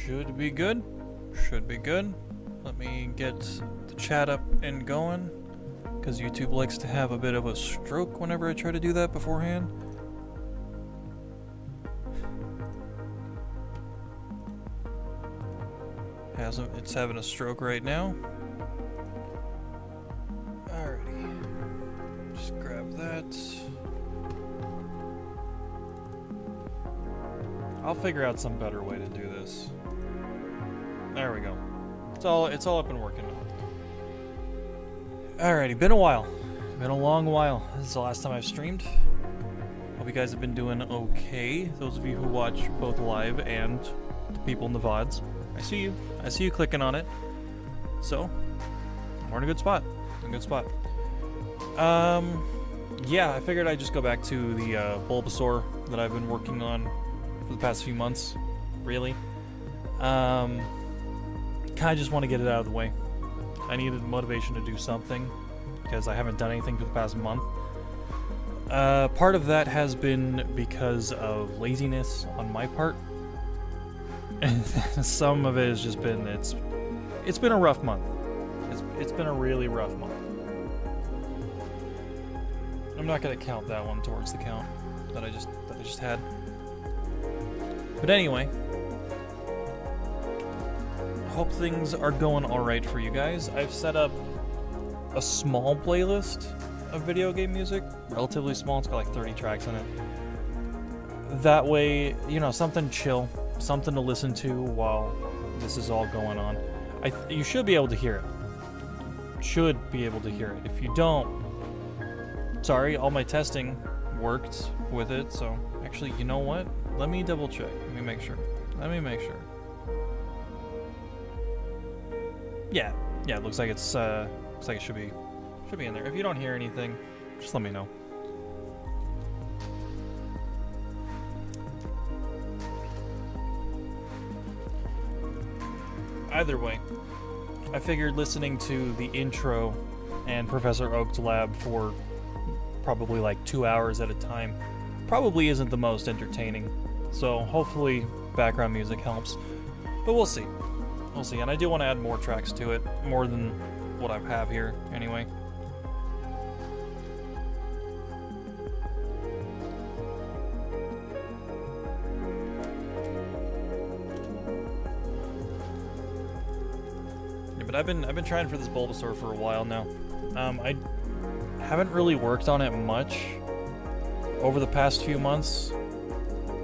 Should be good. Should be good. Let me get the chat up and going, because YouTube likes to have a bit of a stroke whenever I try to do that beforehand. It's having a stroke right now. Alrighty. Just grab that. I'll figure out some better way to do this. There we go. It's all up and working now. Alrighty, been a while. Been a long while. This is the last time I've streamed. Hope you guys have been doing okay. Those of you who watch both live and the people in the VODs. I see you. I see you clicking on it. So, we're in a good spot. Yeah, I figured I'd just go back to the Bulbasaur that I've been working on for the past few months. Really. Kind of just want to get it out of the way. I needed motivation to do something because I haven't done anything for the past month. Part of that has been because of laziness on my part. And some of it has just been, it's been a rough month. It's been a really rough month. I'm not gonna count that one towards the count that I just had. But anyway, hope things are going all right for you guys. I've set up a small playlist of video game music, relatively small. It's got like 30 tracks in it. That way, you know, something chill. Something to listen to while this is all going on. You should be able to hear it. Should be able to hear it. If you don't, sorry, all my testing worked with it, so actually, you know what? Let me double check. Let me make sure. Yeah, it looks like it should be in there. If you don't hear anything, just let me know. Either way, I figured listening to the intro and Professor Oak's lab for probably like 2 hours at a time probably isn't the most entertaining. So hopefully background music helps. But we'll see. And I do want to add more tracks to it, more than what I have here anyway. But I've been trying for this Bulbasaur for a while now. I haven't really worked on it much over the past few months.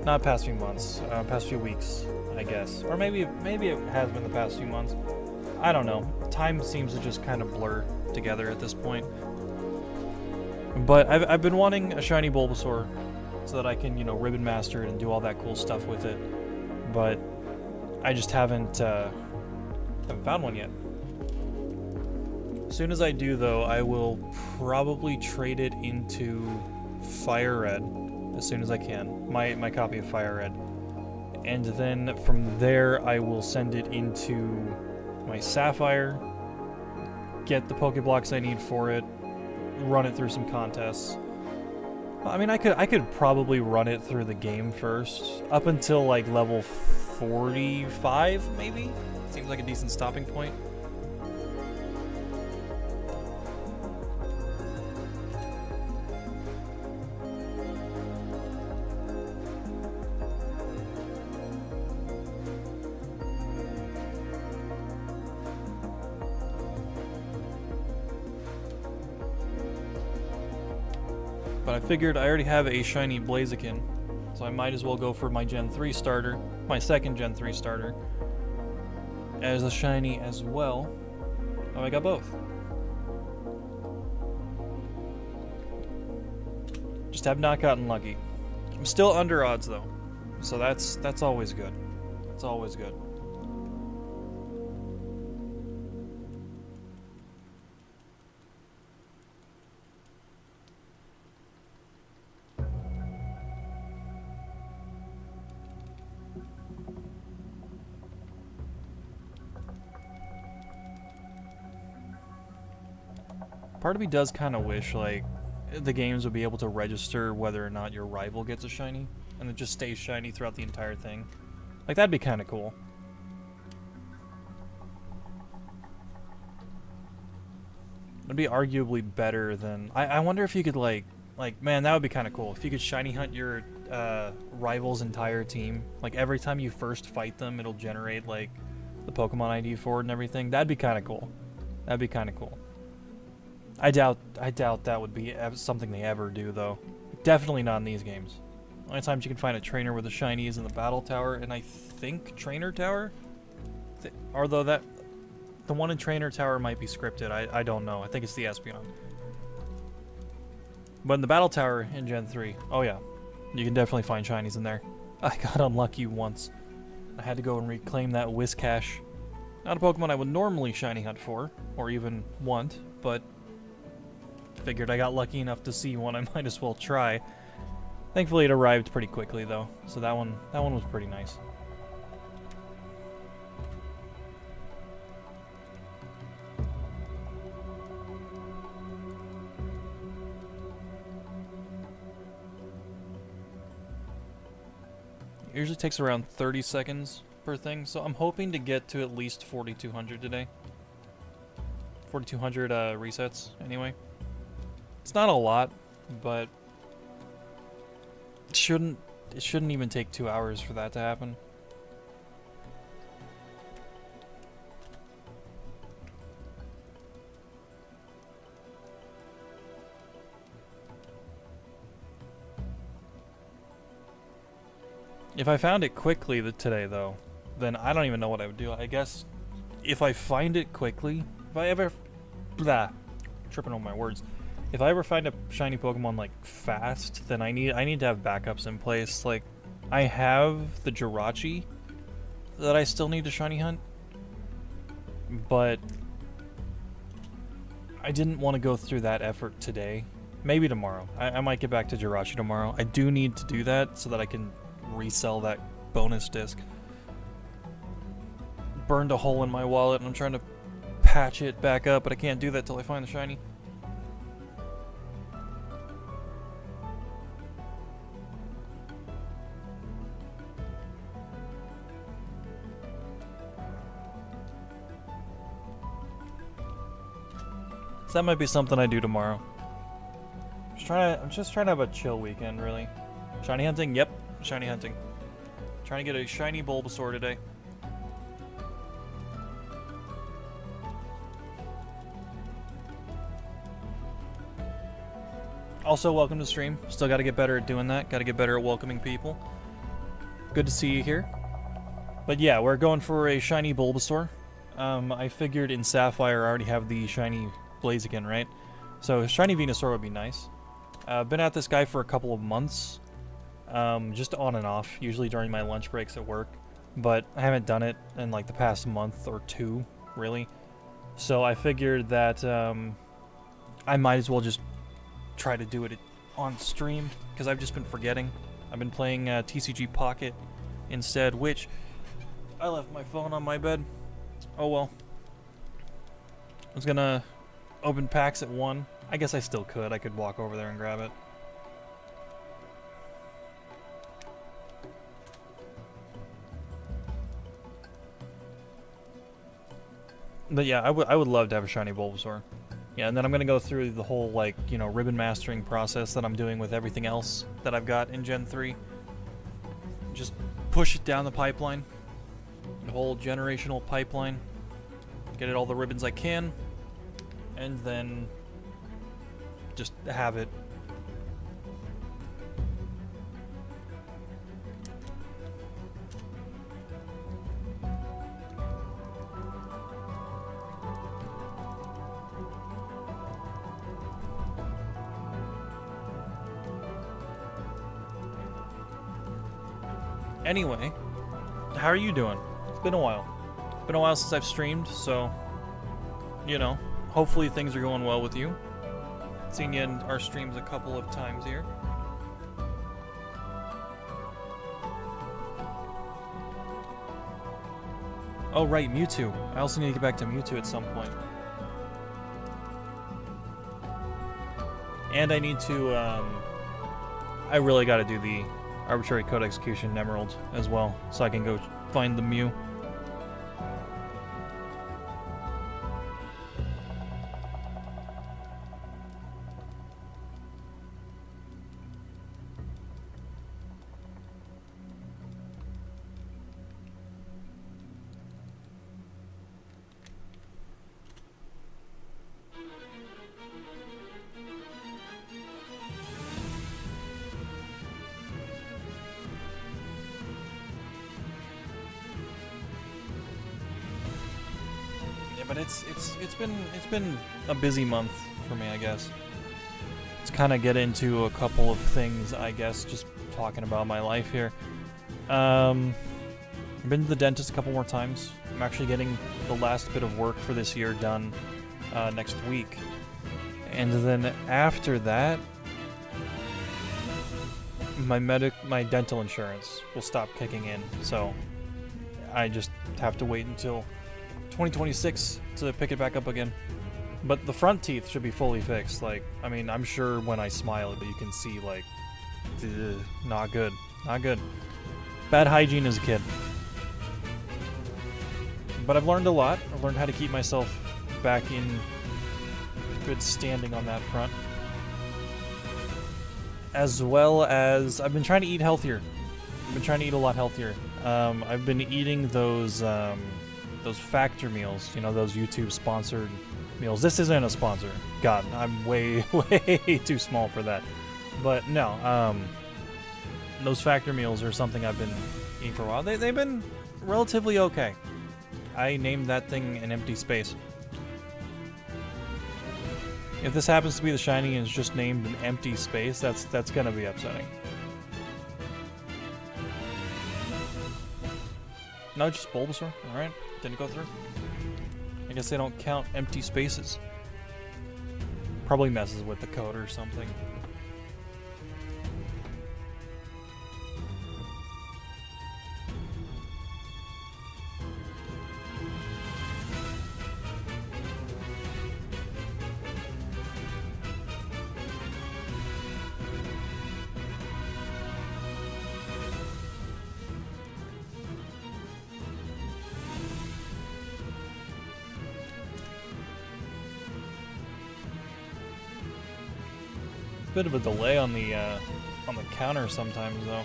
Not past few months, past few weeks, I guess. Or maybe it has been the past few months. I don't know. Time seems to just kind of blur together at this point. But I've been wanting a shiny Bulbasaur so that I can, you know, ribbon master it and do all that cool stuff with it. But I just haven't found one yet. As soon as I do, though, I will probably trade it into Fire Red as soon as I can. My copy of Fire Red. And then from there, I will send it into my Sapphire, get the Pokeblocks I need for it, run it through some contests. I mean, I could probably run it through the game first, up until like level 45, maybe? Seems like a decent stopping point. But I figured I already have a shiny Blaziken, so I might as well go for my Gen 3 starter, my second Gen 3 starter, as a shiny as well. Oh, I got both. Just have not gotten lucky. I'm still under odds though, so that's always good. It's always good. Part of me does kind of wish, like, the games would be able to register whether or not your rival gets a shiny, and it just stays shiny throughout the entire thing. Like, that'd be kind of cool. It'd be arguably better than... I wonder if you could, like, man, that would be kind of cool. If you could shiny hunt your rival's entire team. Like, every time you first fight them, it'll generate, like, the Pokemon ID for it and everything. That'd be kind of cool. That'd be kind of cool. I doubt that would be something they ever do, though. Definitely not in these games. Only times you can find a trainer with a shiny is in the Battle Tower, and I think Trainer Tower? Although that... The one in Trainer Tower might be scripted. I don't know. I think it's the Espeon. But in the Battle Tower in Gen 3, oh yeah, you can definitely find shinies in there. I got unlucky once. I had to go and reclaim that Whiscash. Not a Pokemon I would normally shiny hunt for, or even want, but figured I got lucky enough to see one, I might as well try. Thankfully it arrived pretty quickly though, so that one was pretty nice. It usually takes around 30 seconds per thing, so I'm hoping to get to at least 4,200 today. 4,200 resets, anyway. It's not a lot, but it shouldn't even take 2 hours for that to happen. If I found it quickly today, though, then I don't even know what I would do. I guess if I find it quickly, if I ever... Blah. Tripping on my words. If I ever find a shiny Pokemon, like, fast, then I need to have backups in place. Like, I have the Jirachi that I still need to shiny hunt, but I didn't want to go through that effort today. Maybe tomorrow. I might get back to Jirachi tomorrow. I do need to do that so that I can resell that bonus disc. Burned a hole in my wallet and I'm trying to patch it back up, but I can't do that till I find the shiny. So that might be something I do tomorrow. I'm just trying to have a chill weekend, really. Shiny hunting? Yep. Shiny hunting. Trying to get a shiny Bulbasaur today. Also, welcome to the stream. Still got to get better at doing that. Got to get better at welcoming people. Good to see you here. But yeah, we're going for a shiny Bulbasaur. I figured in Sapphire I already have the shiny Blaziken, right? So shiny Venusaur would be nice. I've been at this guy for a couple of months. Just on and off, usually during my lunch breaks at work, but I haven't done it in like the past month or two, really. So I figured that I might as well just try to do it on stream, because I've just been forgetting. I've been playing TCG Pocket instead, which I left my phone on my bed. Oh well. I was gonna open packs at 1. I guess I still could. I could walk over there and grab it. But yeah, I would love to have a shiny Bulbasaur. Yeah, and then I'm going to go through the whole, like, you know, ribbon mastering process that I'm doing with everything else that I've got in Gen 3. Just push it down the pipeline. The whole generational pipeline. Get it all the ribbons I can. And then just have it. Anyway, how are you doing? It's been a while. It's been a while since I've streamed, so, you know, hopefully things are going well with you. Seen you in our streams a couple of times here. Oh, right, Mewtwo. I also need to get back to Mewtwo at some point. And I need to, I really gotta do the Arbitrary Code Execution Emerald as well, so I can go find the Mew. but it's been a busy month for me, I guess. Let's kind of get into a couple of things, I guess, just talking about my life here. I've been to the dentist a couple more times. I'm actually getting the last bit of work for this year done next week. And then after that, my dental insurance will stop kicking in. So I just have to wait until 2026 to pick it back up again. But the front teeth should be fully fixed. Like, I mean, I'm sure when I smile, you can see, like, not good. Not good. Bad hygiene as a kid. But I've learned a lot. I've learned how to keep myself back in good standing on that front. As well as, I've been trying to eat healthier. I've been trying to eat a lot healthier. I've been eating those Factor meals, you know, those YouTube sponsored meals. This isn't a sponsor. God, I'm way too small for that. But no, those Factor meals are something I've been eating for a while. They've been relatively okay. I named that thing an empty space. If this happens to be the Shiny and it's just named an empty space, that's gonna be upsetting. No, just Bulbasaur. Alright, didn't go through. I guess they don't count empty spaces. Probably messes with the code or something. Bit of a delay on the counter sometimes, though.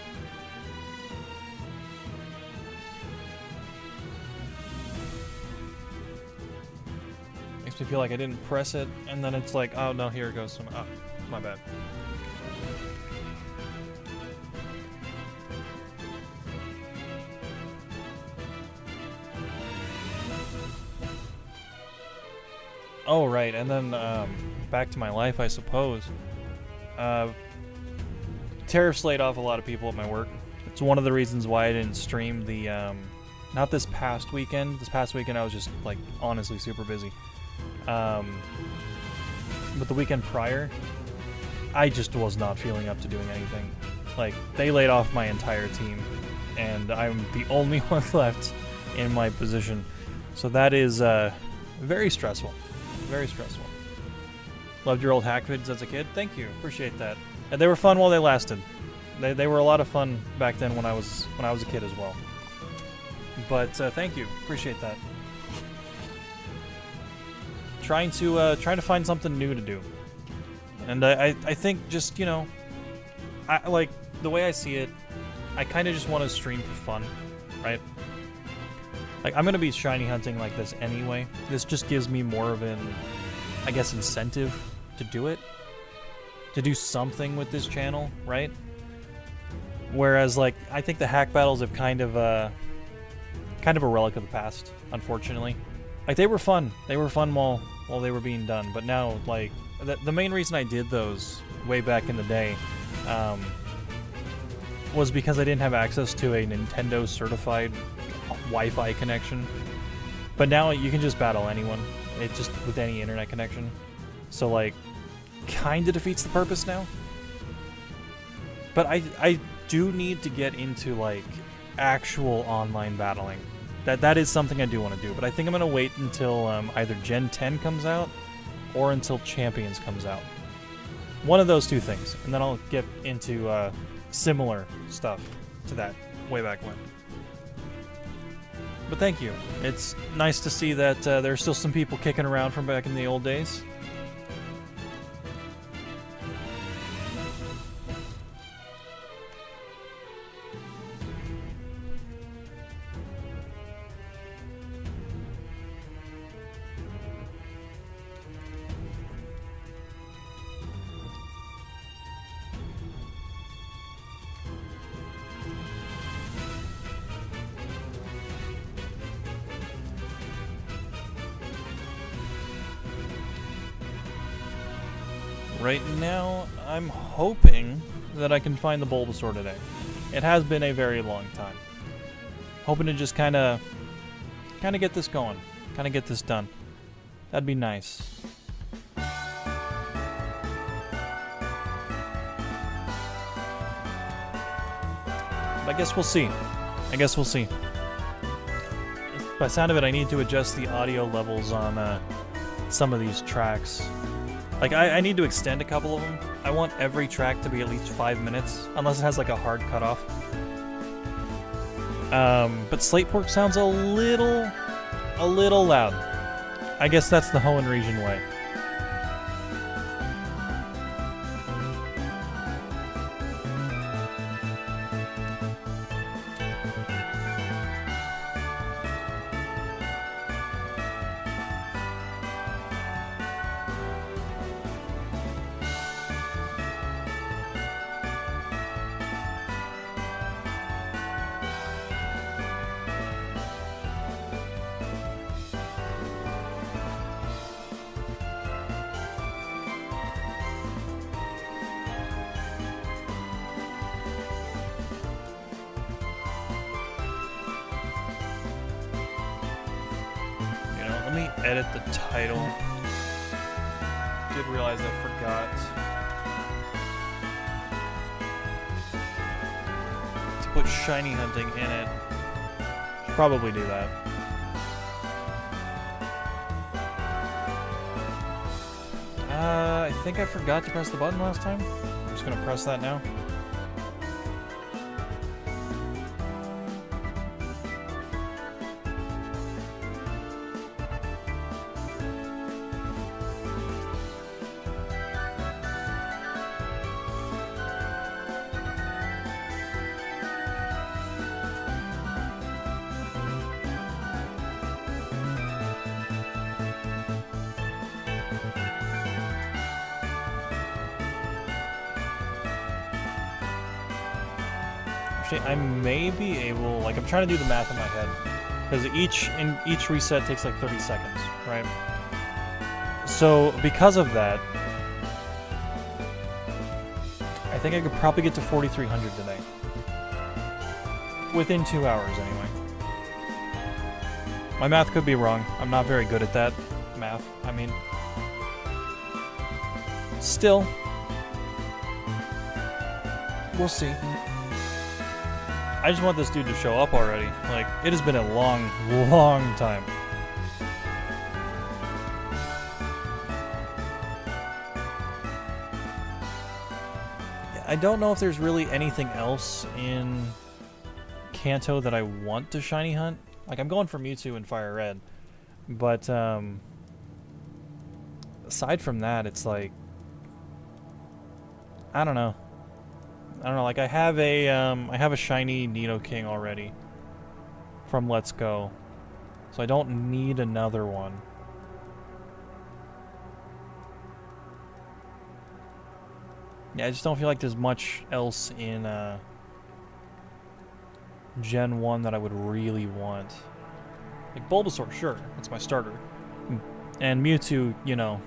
Makes me feel like I didn't press it, and then it's like, oh no, here it goes. Oh, my bad. Oh right, and then back to my life, I suppose. Tariffs laid off a lot of people at my work. It's one of the reasons why I didn't stream the, not this past weekend. This past weekend I was just, like, honestly super busy. But the weekend prior, I just was not feeling up to doing anything. Like, they laid off my entire team, and I'm the only one left in my position. So that is, very stressful. Very stressful. Loved your old hack vids as a kid. Thank you. Appreciate that. And they were fun while they lasted. They were a lot of fun back then when I was a kid as well. But thank you. Appreciate that. Trying to find something new to do. And I think just, you know, I like the way I see it, I kind of just want to stream for fun, right? Like, I'm going to be shiny hunting like this anyway. This just gives me more of an, I guess, incentive to do it. To do something with this channel, right? Whereas, like, I think the hack battles have kind of a relic of the past, unfortunately. Like, they were fun. They were fun while they were being done. But now, like, the main reason I did those way back in the day was because I didn't have access to a Nintendo certified Wi-Fi connection. But now you can just battle anyone. It just with any internet connection. So, like, kind of defeats the purpose now. But I do need to get into, like, actual online battling. That is something I do want to do. But I think I'm going to wait until either Gen 10 comes out or until Champions comes out. One of those two things. And then I'll get into similar stuff to that way back when. But thank you. It's nice to see that there's still some people kicking around from back in the old days. Right now, I'm hoping that I can find the Bulbasaur today. It has been a very long time. Hoping to just kind of get this going. Kind of get this done. That'd be nice. I guess we'll see. By the sound of it, I need to adjust the audio levels on some of these tracks. Like, I need to extend a couple of them. I want every track to be at least 5 minutes, unless it has like a hard cutoff. But Slatepork sounds a little loud. I guess that's the Hoenn region way. Let me edit the title. Did realize I forgot to put shiny hunting in it. Should probably do that. I think I forgot to press the button last time. I'm just gonna press that now. I may be able, like, I'm trying to do the math in my head, because each reset takes like 30 seconds, right? So because of that, I think I could probably get to 4,300 today, within 2 hours anyway. My math could be wrong. I'm not very good at that math. I mean, still, we'll see. I just want this dude to show up already. Like, it has been a long, long time. I don't know if there's really anything else in Kanto that I want to shiny hunt. Like, I'm going for Mewtwo and Fire Red. But, aside from that, it's like, I don't know, like, I have a shiny Nidoking already from Let's Go, so I don't need another one. Yeah, I just don't feel like there's much else in Gen 1 that I would really want. Like, Bulbasaur, sure, that's my starter. And Mewtwo, you know,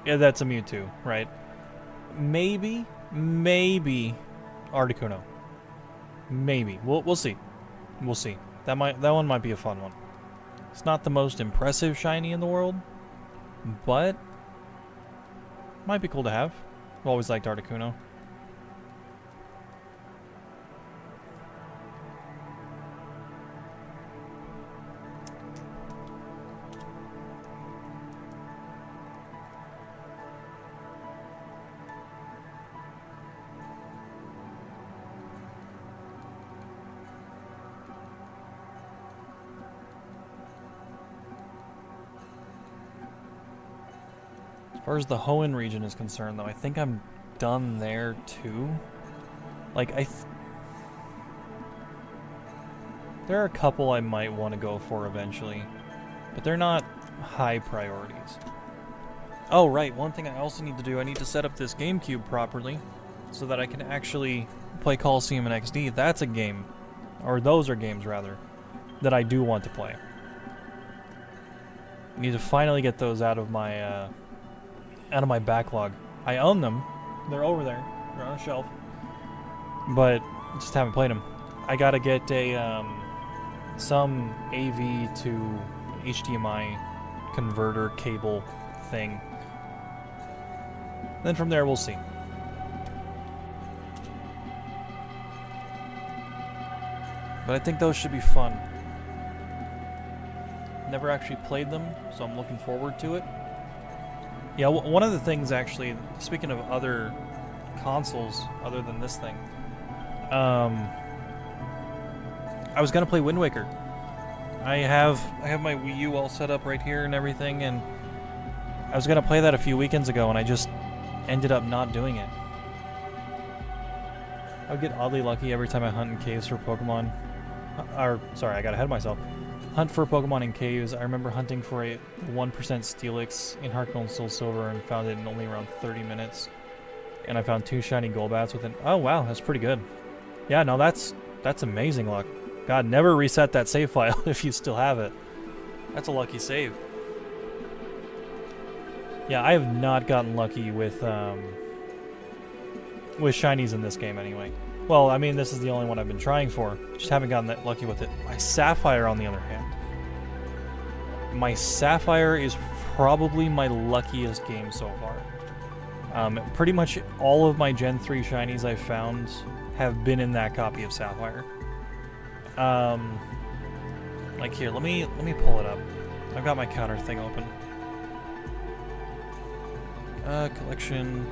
yeah, that's a Mewtwo, right? Maybe Articuno. Maybe. We'll see. We'll see. That one might be a fun one. It's not the most impressive shiny in the world, but might be cool to have. I've always liked Articuno. As far as the Hoenn region is concerned, though, I think I'm done there too. Like, there are a couple I might want to go for eventually, but they're not high priorities. Oh, right, one thing I also need to do, I need to set up this GameCube properly so that I can actually play Coliseum and XD. That's a game, or those are games, rather, that I do want to play. I need to finally get those out of my backlog. I own them. They're over there. They're on a shelf. But just haven't played them. I gotta get a some AV to HDMI converter cable thing. Then from there we'll see. But I think those should be fun. Never actually played them, so I'm looking forward to it. Yeah, one of the things actually, speaking of other consoles other than this thing, I was gonna play Wind Waker. I have my Wii U all set up right here and everything, and I was gonna play that a few weekends ago, and I just ended up not doing it. I would get oddly lucky every time I hunt in caves for Pokemon. Sorry, I got ahead of myself. Hunt for Pokemon in caves. I remember hunting for a 1% Steelix in Heart Gold Soul Silver and found it in only around 30 minutes. And I found 2 shiny Golbats within... Oh, wow, that's pretty good. Yeah, no, that's amazing luck. God, never reset that save file if you still have it. That's a lucky save. Yeah, I have not gotten lucky with shinies in this game anyway. Well, I mean, this is the only one I've been trying for. Just haven't gotten that lucky with it. My Sapphire, on the other hand. My Sapphire is probably my luckiest game so far. Pretty much all of my Gen 3 shinies I've found have been in that copy of Sapphire. Like here, let me pull it up. I've got my counter thing open. Collection.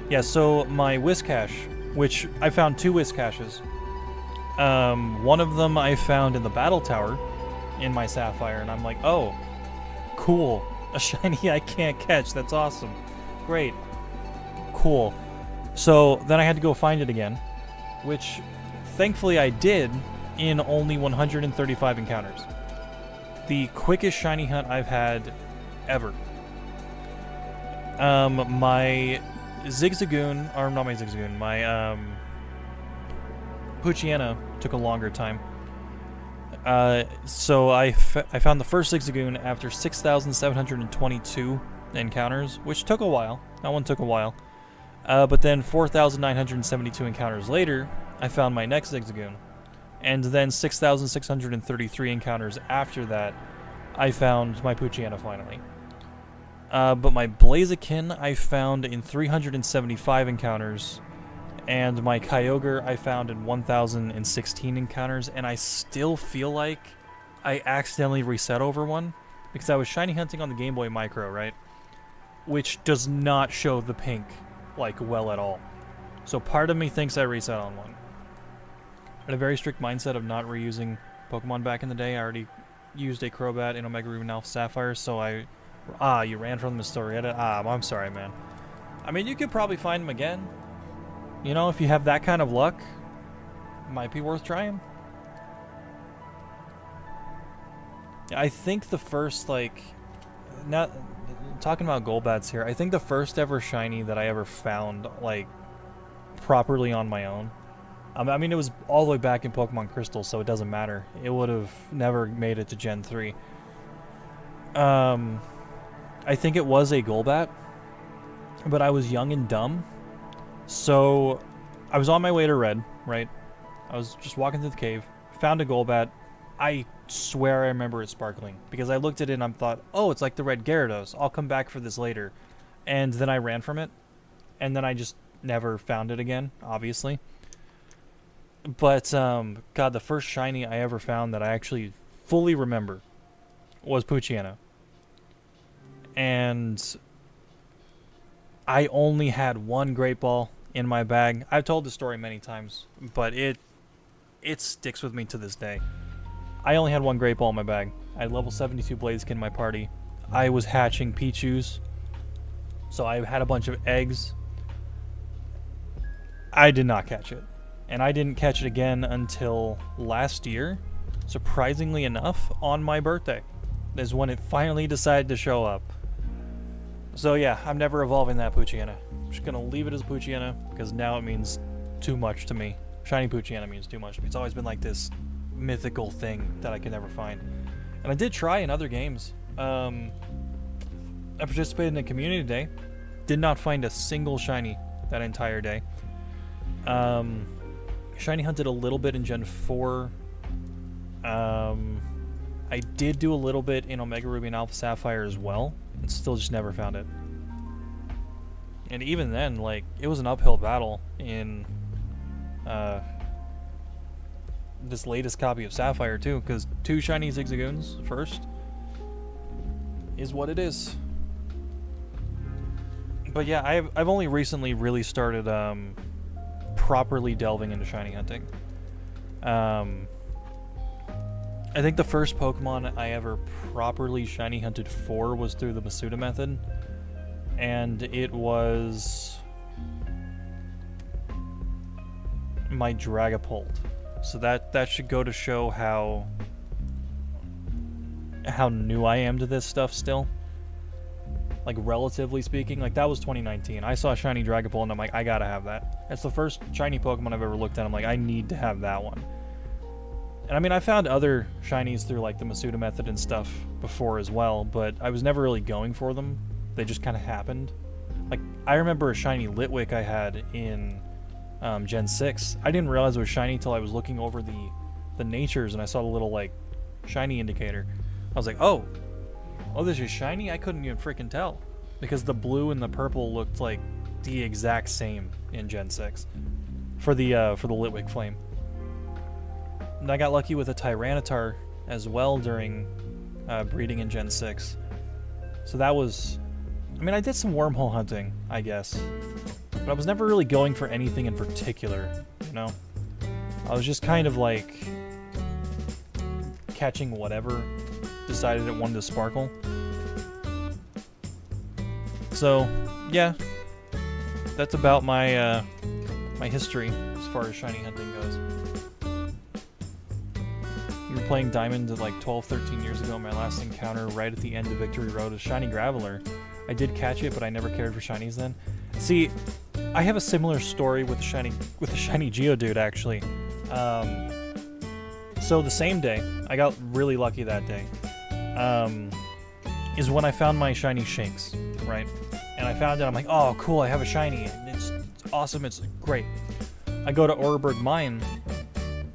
Yeah, so my Whiscash, which I found 2 Whiscashes. One of them I found in the Battle Tower in my Sapphire, and I'm like, oh, cool. A shiny I can't catch. That's awesome. Great. Cool. So then I had to go find it again, which thankfully I did in only 135 encounters. The quickest shiny hunt I've had ever. My Zigzagoon, or not my Zigzagoon, my Poochyena took a longer time. So I found the first Zigzagoon after 6,722 encounters, which took a while. That one took a while. But then 4,972 encounters later, I found my next Zigzagoon. And then 6,633 encounters after that, I found my Poochyena finally. But my Blaziken I found in 375 encounters, and my Kyogre I found in 1,016 encounters, and I still feel like I accidentally reset over one, because I was shiny hunting on the Game Boy Micro, right? Which does not show the pink, like, well at all. So part of me thinks I reset on one. I had a very strict mindset of not reusing Pokemon back in the day. I already used a Crobat in Omega Ruby and Alpha Sapphire, so you ran from the Historietta? I'm sorry, man. I mean, you could probably find them again. You know, if you have that kind of luck, it might be worth trying. I think the first, like, not talking about Golbats here, I think the first ever shiny that I ever found, like, properly on my own, I mean, it was all the way back in Pokemon Crystal, so it doesn't matter. It would have never made it to Gen 3. I think it was a Golbat, but I was young and dumb. So I was on my way to Red, right? I was just walking through the cave, found a Golbat. I swear I remember it sparkling, because I looked at it and I thought, oh, it's like the red Gyarados. I'll come back for this later. And then I ran from it, and then I just never found it again, obviously. But, God, the first shiny I ever found that I actually fully remember was Poochyena. And I only had one Great Ball in my bag. I've told the story many times, but it sticks with me to this day. I only had one Great Ball in my bag. I had level 72 Blaziken in my party. I was hatching Pichus, so I had a bunch of eggs. I did not catch it. And I didn't catch it again until last year, surprisingly enough, on my birthday. Is when it finally decided to show up. So yeah, I'm never evolving that Poochyena. I'm just gonna leave it as Poochyena, because now it means too much to me. Shiny Poochyena means too much to me. It's always been like this mythical thing that I can never find. And I did try in other games. I participated in a community day Did not find a single shiny that entire day. Shiny hunted a little bit in Gen 4. I did do a little bit in Omega Ruby and Alpha Sapphire as well, and still just never found it. And even then, like, it was an uphill battle in this latest copy of Sapphire too, because 2 shiny Zigzagoons first is what it is. But yeah, I've only recently really started properly delving into shiny hunting. I think the first Pokemon I ever properly shiny hunted for was through the Masuda method, and it was my Dragapult. So that should go to show how new I am to this stuff still. Like, relatively speaking, like, that was 2019. I saw shiny Dragapult and I'm like, I gotta have that. That's the first shiny Pokemon I've ever looked at. I'm like, I need to have that one. And I mean, I found other shinies through like the Masuda method and stuff before as well, but I was never really going for them. They just kind of happened. Like, I remember a shiny Litwick I had in Gen 6. I didn't realize it was shiny till I was looking over the natures and I saw the little like shiny indicator. I was like, oh, this is shiny? I couldn't even freaking tell, because the blue and the purple looked like the exact same in Gen 6 for the Litwick Flame. And I got lucky with a Tyranitar as well during breeding in Gen 6. So that was... I mean, I did some wormhole hunting, I guess. But I was never really going for anything in particular, you know? I was just kind of like... catching whatever decided it wanted to sparkle. So, yeah. That's about my, my history as far as shiny hunting goes. We were playing Diamond like 12, 13 years ago. My last encounter right at the end of Victory Road was shiny Graveler. I did catch it, but I never cared for shinies then. See, I have a similar story with the shiny Geodude actually. So the same day, I got really lucky that day, is when I found my shiny Shinx, right? And I found it, I'm like, oh cool, I have a shiny, it's awesome, it's great. I go to Oreburgh Mine,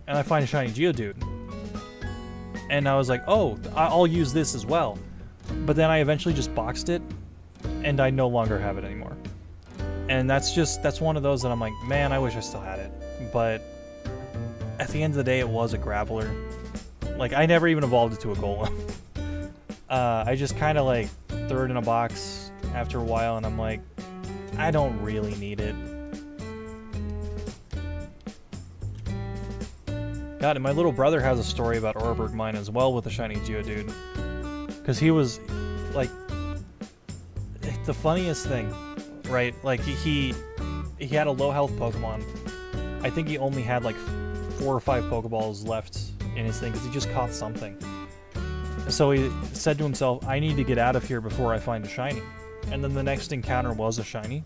and I find a shiny Geodude. And I was like, oh, I'll use this as well. But then I eventually just boxed it, and I no longer have it anymore. And that's one of those that I'm like, man, I wish I still had it. But at the end of the day, it was a Graveler. Like, I never even evolved it to a Golem. I just kind of like threw it in a box after a while, and I'm like, I don't really need it. God, and my little brother has a story about Oreburgh Mine as well with the shiny Geodude. Because he was, like, the funniest thing, right? Like, he had a low health Pokemon. I think he only had, like, 4 or 5 Pokeballs left in his thing, because he just caught something. So he said to himself, I need to get out of here before I find a shiny. And then the next encounter was a shiny.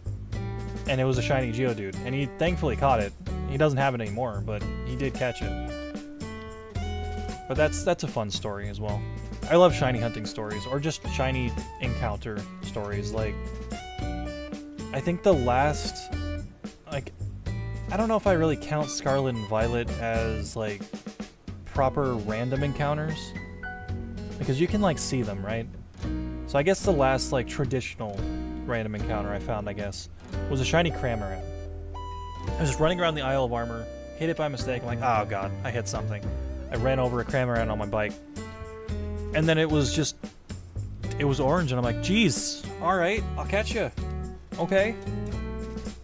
And it was a shiny Geodude. And he thankfully caught it. He doesn't have it anymore, but he did catch it. But that's a fun story as well. I love shiny hunting stories, or just shiny encounter stories. Like, I think the last, like, I don't know if I really count Scarlet and Violet as, like, proper random encounters, because you can, like, see them, right? So I guess the last, like, traditional random encounter I found, I guess, was a shiny Cramorant. I was just running around the Isle of Armor, hit it by mistake, I'm like, oh god, I hit something. I ran over a Cramorant on my bike. And then it was orange, and I'm like, geez, alright, I'll catch you. Okay.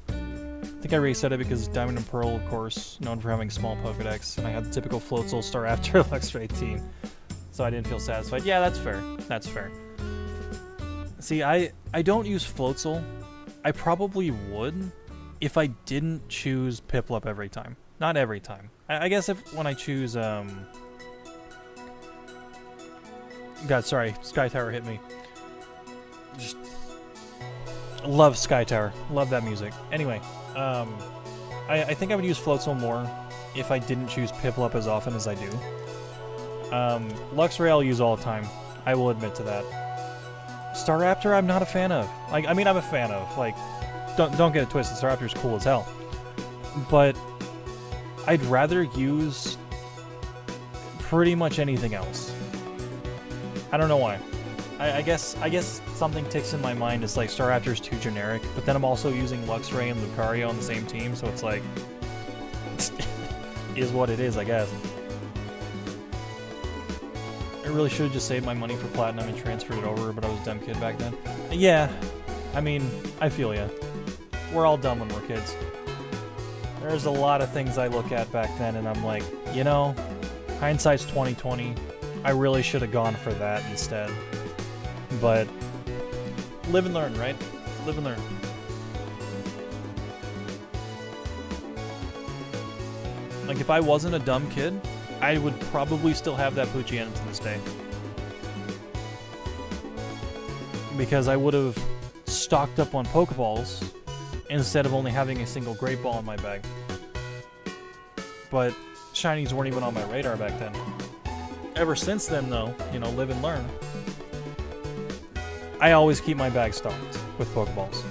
I think I reset it because Diamond and Pearl, of course, known for having small Pokedex, and I had the typical Floatzel Star After Luxray team. So I didn't feel satisfied. Yeah, that's fair. That's fair. See, I don't use Floatzel. I probably would if I didn't choose Piplup every time. Not every time. I guess when I choose, God, sorry, Sky Tower hit me. Just love Sky Tower. Love that music. Anyway, I think I would use Floatzel more if I didn't choose Piplup as often as I do. Luxray I'll use all the time. I will admit to that. Staraptor, I'm not a fan of. Like, I mean, I'm a fan of. Like, don't get it twisted. Staraptor's cool as hell. But I'd rather use pretty much anything else. I don't know why. I guess something ticks in my mind. It's like Staraptor's too generic, but then I'm also using Luxray and Lucario on the same team, so it's like is what it is, I guess. I really should have just saved my money for Platinum and transferred it over, but I was a dumb kid back then. Yeah, I mean, I feel ya. We're all dumb when we're kids. There's a lot of things I look at back then, and I'm like, you know, hindsight's 20/20. I really should have gone for that instead. But live and learn, right? Live and learn. Like, if I wasn't a dumb kid, I would probably still have that Poochyena to this day. Because I would have stocked up on Pokeballs instead of only having a single Great Ball in my bag. But shinies weren't even on my radar back then. Ever since then, though, you know, live and learn. I always keep my bag stocked with Pokeballs.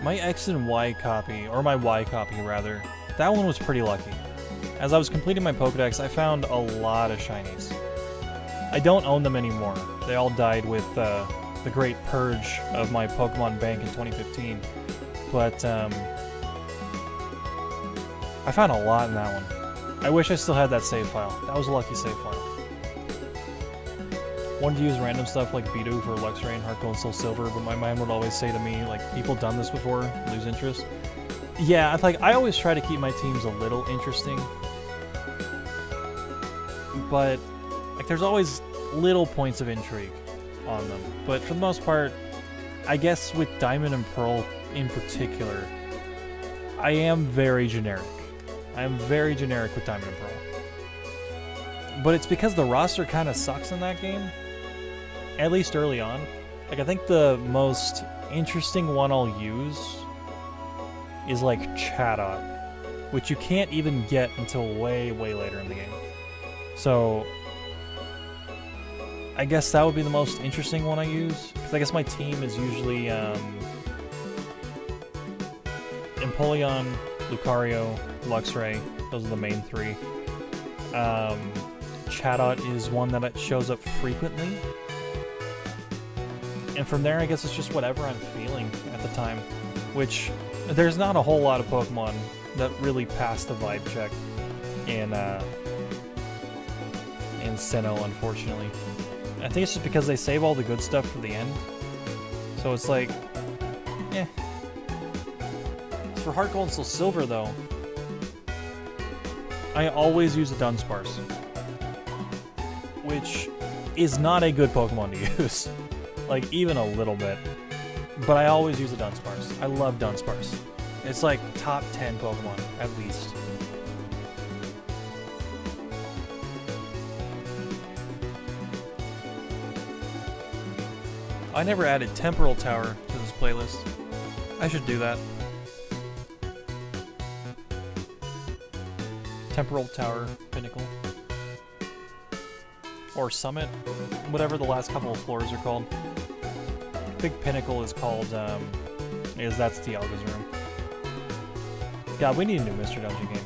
My X and Y copy, or my Y copy rather, that one was pretty lucky. As I was completing my Pokedex, I found a lot of shinies. I don't own them anymore. They all died with the great purge of my Pokemon bank in 2015. But I found a lot in that one. I wish I still had that save file. That was a lucky save file. Wanted to use random stuff like Bidoof for Luxray and Heart Gold and Soul Silver, but my mind would always say to me, like, people done this before, lose interest. Yeah, like, I always try to keep my teams a little interesting. But, like, there's always little points of intrigue on them. But for the most part, I guess with Diamond and Pearl in particular, I am very generic. I am very generic with Diamond and Pearl. But it's because the roster kind of sucks in that game. At least early on. Like, I think the most interesting one I'll use is, like, Chatot, which you can't even get until way, way later in the game. So, I guess that would be the most interesting one I use. Because I guess my team is usually, Empoleon, Lucario, Luxray. Those are the main three. Chatot is one that shows up frequently. And from there, I guess it's just whatever I'm feeling at the time. Which, there's not a whole lot of Pokemon that really pass the vibe check in Sinnoh, unfortunately. I think it's just because they save all the good stuff for the end. So it's like, eh. For Heart Gold and Soul Silver, though, I always use a Dunsparce. Which is not a good Pokemon to use. Like, even a little bit. But I always use a Dunsparce. I love Dunsparce. It's like top 10 Pokemon, at least. I never added Temporal Tower to this playlist. I should do that. Temporal Tower, Pinnacle. Or Summit, whatever the last couple of floors are called. Big Pinnacle is called, that's Dialga's room. God, we need a new Mystery Dungeon game.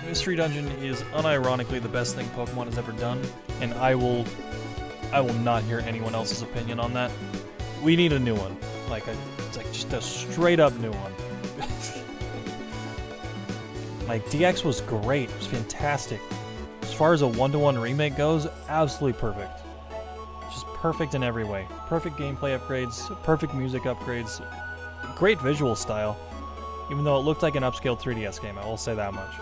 Mystery Dungeon is unironically the best thing Pokemon has ever done, and I will not hear anyone else's opinion on that. We need a new one. It's like just a straight up new one. Like, DX was great. It was fantastic. As far as a one-to-one remake goes, absolutely perfect. Just perfect in every way. Perfect gameplay upgrades, perfect music upgrades, great visual style. Even though it looked like an upscaled 3DS game, I will say that much.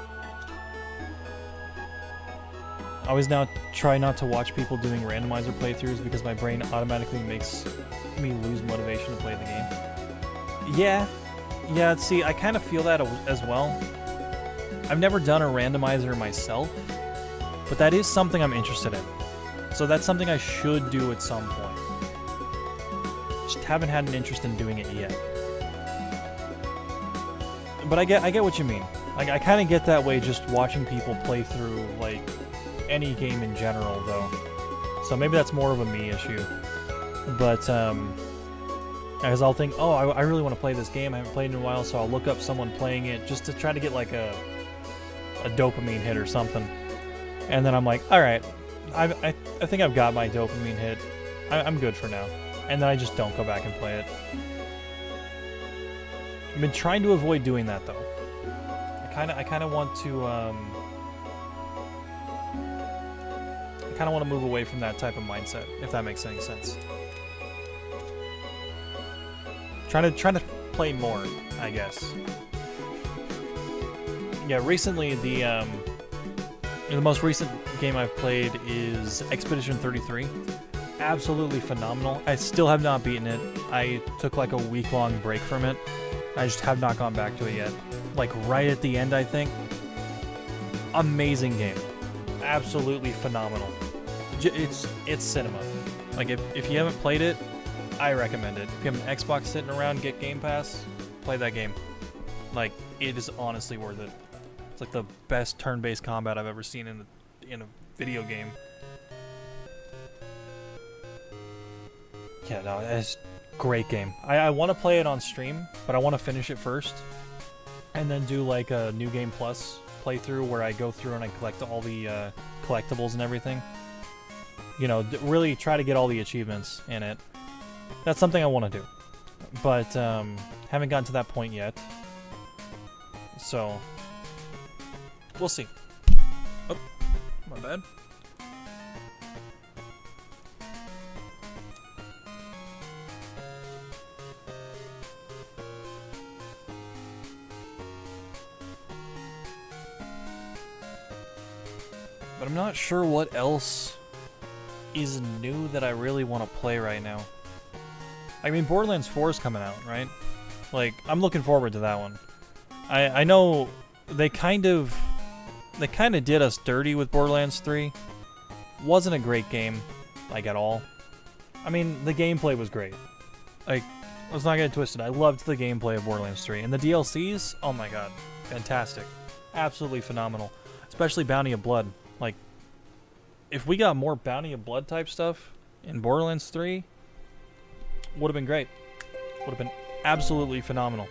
I always now try not to watch people doing randomizer playthroughs because my brain automatically makes me lose motivation to play the game. Yeah, see, I kind of feel that as well. I've never done a randomizer myself, but that is something I'm interested in. So that's something I should do at some point. Just haven't had an interest in doing it yet. But I get what you mean. I kind of get that way just watching people play through, like, any game in general, though. So maybe that's more of a me issue. But, because I'll think, oh, I really want to play this game. I haven't played in a while, so I'll look up someone playing it just to try to get, like, a dopamine hit or something. And then I'm like, alright, I think I've got my dopamine hit. I'm good for now. And then I just don't go back and play it. I've been trying to avoid doing that, though. I kind of want to, I kind of want to move away from that type of mindset, if that makes any sense. Trying to play more, I guess. Yeah, recently the most recent game I've played is Expedition 33. Absolutely phenomenal. I still have not beaten it. I took like a week-long break from it. I just have not gone back to it yet. Like right at the end, I think. Amazing game. Absolutely phenomenal. It's cinema. Like if you haven't played it, I recommend it. If you have an Xbox sitting around, get Game Pass, play that game. Like it is honestly worth it. It's like the best turn-based combat I've ever seen in a video game. Yeah, no, it's a great game. I want to play it on stream, but I want to finish it first, and then do like a New Game Plus playthrough where I go through and I collect all the collectibles and everything. You know, really try to get all the achievements in it. That's something I want to do, but haven't gotten to that point yet. So we'll see. Oh, my bad. But I'm not sure what else is new that I really want to play right now. I mean, Borderlands 4 is coming out, right? Like, I'm looking forward to that one. I know they kind of did us dirty with Borderlands 3. Wasn't a great game, like, at all. I mean, the gameplay was great. Like, let's not get it twisted. I loved the gameplay of Borderlands 3. And the DLCs, oh my god, fantastic. Absolutely phenomenal. Especially Bounty of Blood. Like, if we got more Bounty of Blood type stuff in Borderlands 3, would have been great. Would have been absolutely phenomenal.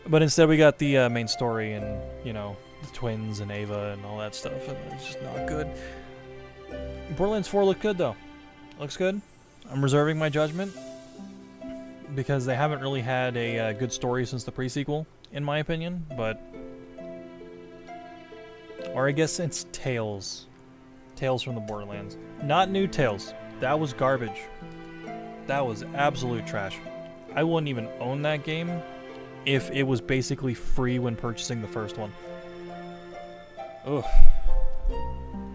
But instead we got the main story and, you know, the twins and Ava and all that stuff, and it's just not good. Borderlands 4 looked good, though. Looks good. I'm reserving my judgment because they haven't really had a good story since the pre-sequel, in my opinion, but... Or I guess it's Tales. Tales from the Borderlands. Not new Tales. That was garbage. That was absolute trash. I wouldn't even own that game if it was basically free when purchasing the first one. Ugh.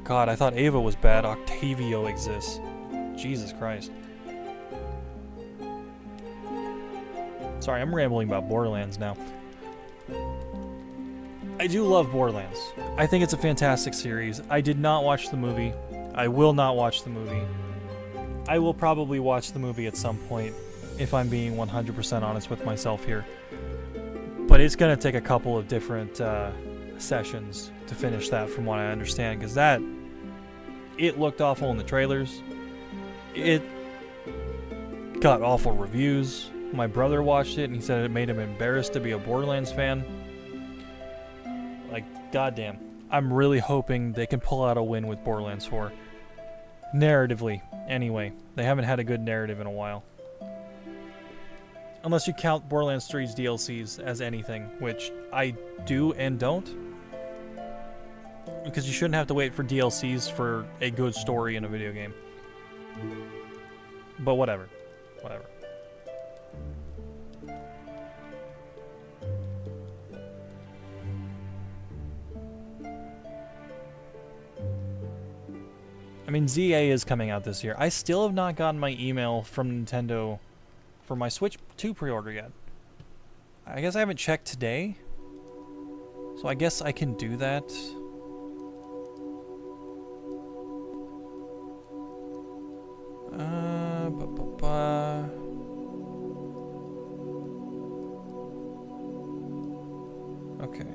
God, I thought Ava was bad. Octavio exists. Jesus Christ. Sorry, I'm rambling about Borderlands now. I do love Borderlands. I think it's a fantastic series. I did not watch the movie. I will not watch the movie. I will probably watch the movie at some point, if I'm being 100% honest with myself here. But it's going to take a couple of different sessions to finish that, from what I understand, because it looked awful in the trailers. It got awful reviews. My brother watched it, and he said it made him embarrassed to be a Borderlands fan. Like, goddamn. I'm really hoping they can pull out a win with Borderlands 4. Narratively, anyway. They haven't had a good narrative in a while. Unless you count Borderlands 3's DLCs as anything, which I do and don't. Because you shouldn't have to wait for DLCs for a good story in a video game. But whatever. Whatever. I mean, ZA is coming out this year. I still have not gotten my email from Nintendo for my Switch 2 pre-order yet. I guess I haven't checked today, so I guess I can do that. Okay.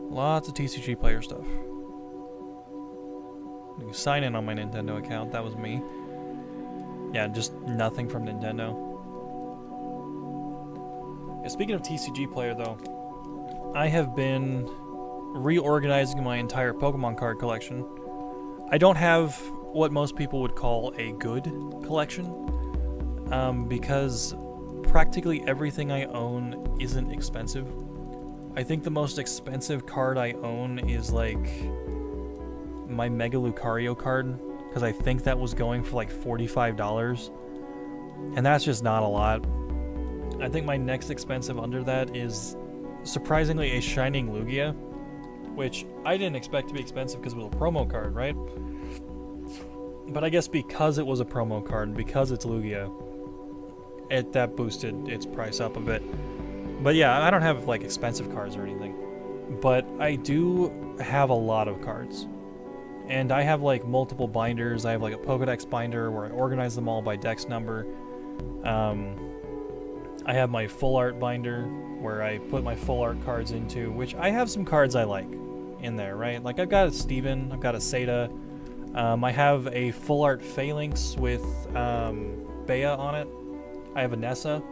Lots of TCG player stuff. You can sign in on my Nintendo account. That was me. Yeah, just nothing from Nintendo. Yeah, speaking of TCG player, though, I have been reorganizing my entire Pokemon card collection. I don't have what most people would call a good collection, because practically everything I own isn't expensive. I think the most expensive card I own is like my Mega Lucario card, because I think that was going for like $45, and that's just not a lot. I think my next expensive under that is surprisingly a Shining Lugia, which I didn't expect to be expensive because it was a promo card, right? But I guess because it was a promo card, because it's Lugia, that boosted its price up a bit. But yeah, I don't have like expensive cards or anything, but I do have a lot of cards. And I have like multiple binders. I have like a Pokedex binder where I organize them all by dex number. I have my full art binder where I put my full art cards into, which I have some cards I like in there, right? Like I've got a Steven, I've got a Seda. I have a full art Phalanx with Bea on it. I have a Nessa.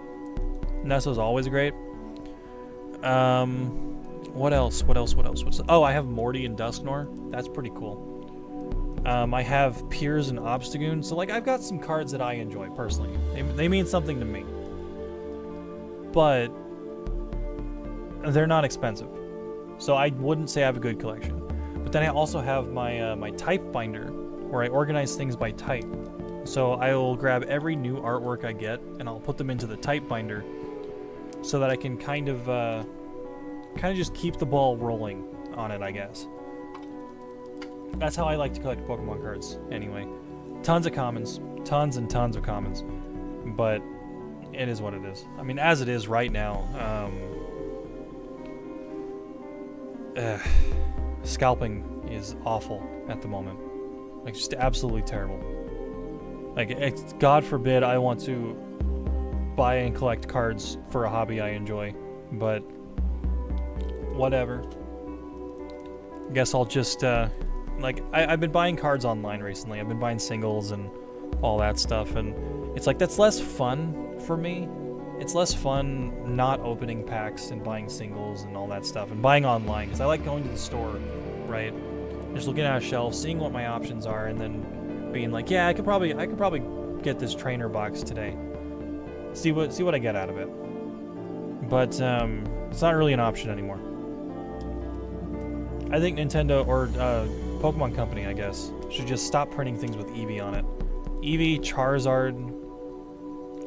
Nessa's always great. What else? Oh, I have Morty and Dusknoir. That's pretty cool. I have Piers and Obstagoon. So like I've got some cards that I enjoy personally. They mean something to me. But they're not expensive. So I wouldn't say I have a good collection. But then I also have my my type binder where I organize things by type. So I will grab every new artwork I get and I'll put them into the type binder so that I can kind of just keep the ball rolling on it, I guess. That's how I like to collect Pokemon cards anyway. Tons of commons, tons and tons of commons, but it is what it is. I mean, as it is right now, scalping is awful at the moment. Like, just absolutely terrible. Like, God forbid I want to buy and collect cards for a hobby I enjoy, but whatever. Guess I'll just, like, I've been buying cards online recently. I've been buying singles and all that stuff, and it's like, that's less fun for me. It's less fun not opening packs and buying singles and all that stuff, and buying online, because I like going to the store, right? Just looking at a shelf, seeing what my options are, and then being like, yeah, I could probably get this trainer box today. See what I get out of it. But it's not really an option anymore. I think Nintendo or Pokemon Company, I guess, should just stop printing things with Eevee on it. Eevee, Charizard.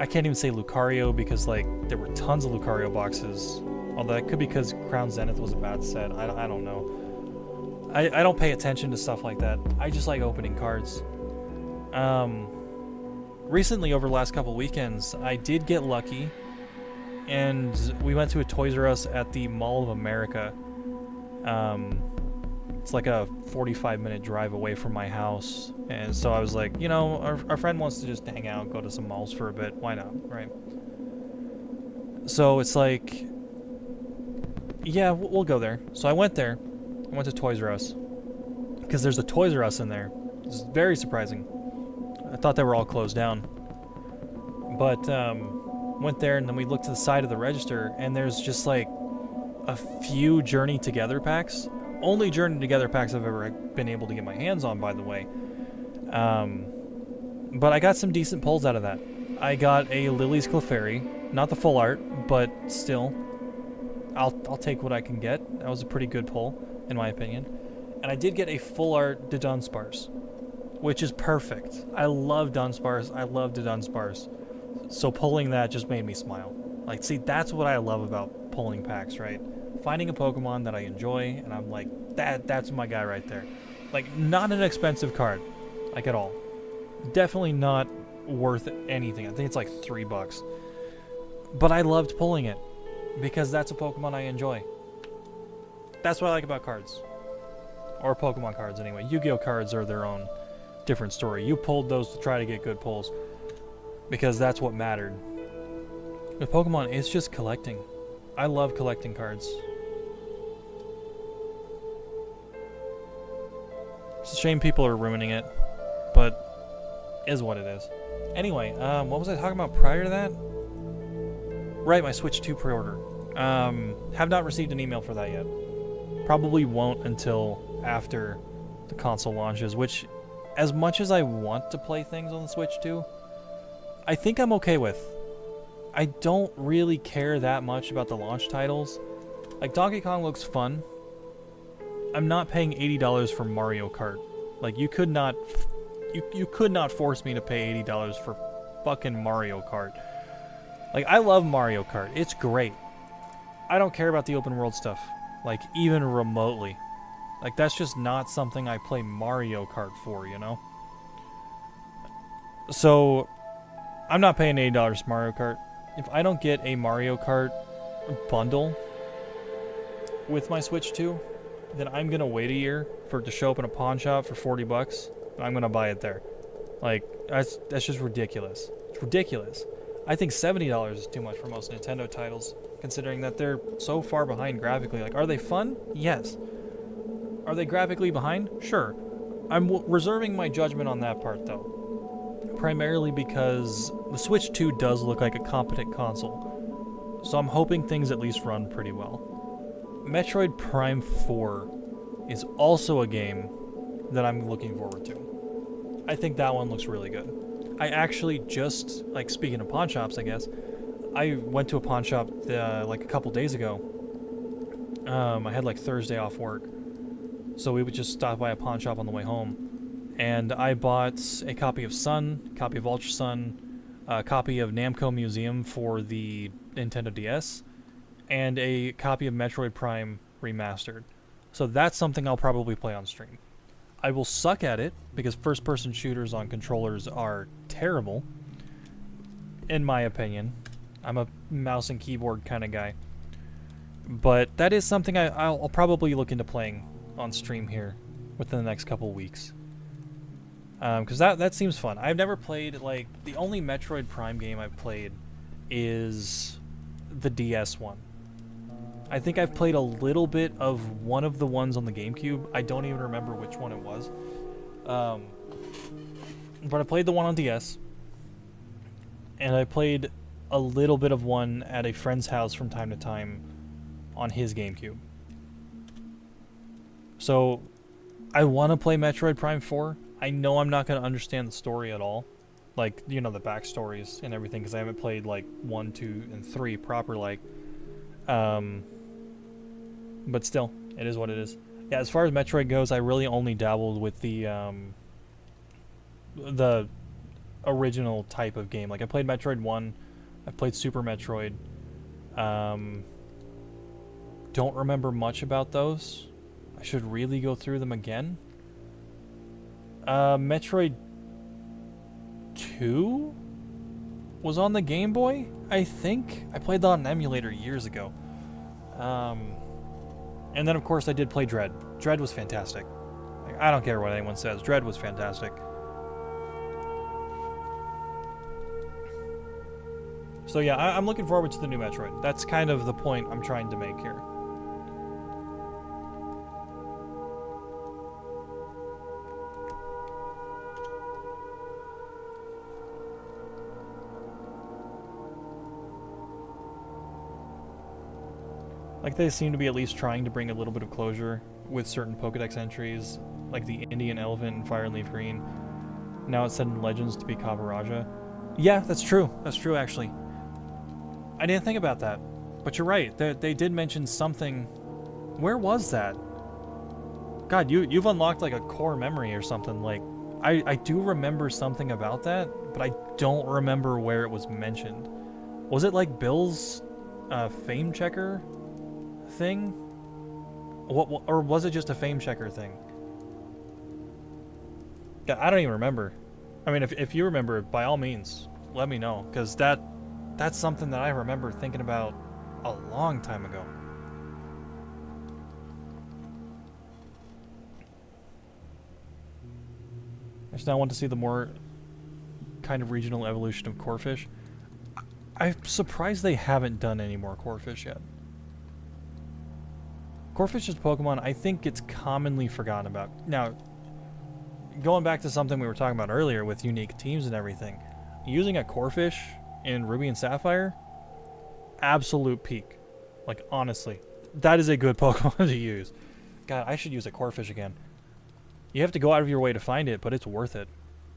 I can't even say Lucario because like there were tons of Lucario boxes. Although that could be because Crown Zenith was a bad set. I don't know. I don't pay attention to stuff like that. I just like opening cards. Recently, over the last couple weekends, I did get lucky, and we went to a Toys R Us at the Mall of America. It's like a 45-minute drive away from my house, and so I was like, you know, our friend wants to just hang out, go to some malls for a bit. Why not, right? So it's like, yeah, we'll go there. So I went there. I went to Toys R Us because there's a Toys R Us in there. It's very surprising. I thought they were all closed down. But went there, and then we looked to the side of the register, and there's just like a few Journey Together packs. Only Journey Together packs I've ever been able to get my hands on, by the way. But I got some decent pulls out of that. I got a Lily's Clefairy, not the full art, but still, I'll take what I can get. That was a pretty good pull, in my opinion. And I did get a full art Dunsparce, which is perfect. I love Dunsparce. I love Dunsparce. So pulling that just made me smile. Like, see, that's what I love about pulling packs, right? finding a Pokemon that I enjoy, and I'm like, that's my guy right there. Like, not an expensive card, like at all. Definitely not worth anything. I think it's like $3. But I loved pulling it because that's a Pokemon I enjoy. That's what I like about cards. Or Pokemon cards anyway. Yu-Gi-Oh cards are their own different story. You pulled those to try to get good pulls because that's what mattered. With Pokemon, it's just collecting. I love collecting cards. It's a shame people are ruining it, but is what it is. Anyway, what was I talking about prior to that? Right, my Switch 2 pre-order. Have not received an email for that yet. Probably won't until after the console launches, which, as much as I want to play things on the Switch 2, I think I'm okay with. I don't really care that much about the launch titles. Like, Donkey Kong looks fun. I'm not paying $80 for Mario Kart. Like, you could not force me to pay $80 for fucking Mario Kart. Like, I love Mario Kart. It's great. I don't care about the open world stuff. Like, even remotely. Like, that's just not something I play Mario Kart for, you know? So, I'm not paying $80 for Mario Kart. If I don't get a Mario Kart bundle with my Switch 2, then I'm going to wait a year for it to show up in a pawn shop for $40, and I'm going to buy it there. Like, that's just ridiculous. It's ridiculous. I think $70 is too much for most Nintendo titles, considering that they're so far behind graphically. Like, are they fun? Yes. Are they graphically behind? Sure. I'm reserving my judgment on that part, though. Primarily because the Switch 2 does look like a competent console. So I'm hoping things at least run pretty well. Metroid Prime 4 is also a game that I'm looking forward to. I think that one looks really good. I actually just, like, speaking of pawn shops, I guess, I went to a pawn shop like a couple days ago. I had like Thursday off work, so we would just stop by a pawn shop on the way home. And I bought a copy of Sun, a copy of Ultra Sun, a copy of Namco Museum for the Nintendo DS, and a copy of Metroid Prime Remastered. So that's something I'll probably play on stream. I will suck at it, because first-person shooters on controllers are terrible, in my opinion. I'm a mouse and keyboard kind of guy. But that is something I'll probably look into playing on stream here within the next couple weeks. Because that seems fun. I've never played, like, the only Metroid Prime game I've played is the DS one. I think I've played a little bit of one of the ones on the GameCube. I don't even remember which one it was. But I played the one on DS. And I played a little bit of one at a friend's house from time to time on his GameCube. So, I want to play Metroid Prime 4. I know I'm not going to understand the story at all. Like, you know, the backstories and everything, because I haven't played, like, 1, 2, and 3 proper, like. But still, it is what it is. Yeah, as far as Metroid goes, I really only dabbled with the original type of game. Like, I played Metroid 1, I played Super Metroid. Don't remember much about those. I should really go through them again. Metroid 2 was on the Game Boy, I think. I played that on an emulator years ago. And then, of course, I did play Dread. Dread was fantastic. Like, I don't care what anyone says. Dread was fantastic. So yeah, I'm looking forward to the new Metroid. That's kind of the point I'm trying to make here. Like, they seem to be at least trying to bring a little bit of closure with certain Pokedex entries, like the Indian Elephant and Fire and Leaf Green. Now it's said in Legends to be Kavaraja. Yeah, that's true. That's true, actually. I didn't think about that. But you're right. They did mention something. Where was that? God, you've unlocked, like, a core memory or something. Like, I do remember something about that, but I don't remember where it was mentioned. Was it, like, Bill's fame checker thing? What, or was it just a fame checker thing? Yeah, I don't even remember. I mean, if you remember, by all means, let me know, because that's something that I remember thinking about a long time ago. I just now want to see the more kind of regional evolution of Corphish. I'm surprised they haven't done any more Corphish yet. Corphish is Pokemon I think it's commonly forgotten about. Now, going back to something we were talking about earlier with unique teams and everything, using a Corphish in Ruby and Sapphire, absolute peak. Like, honestly, that is a good Pokemon to use. God, I should use a Corphish again. You have to go out of your way to find it, but it's worth it.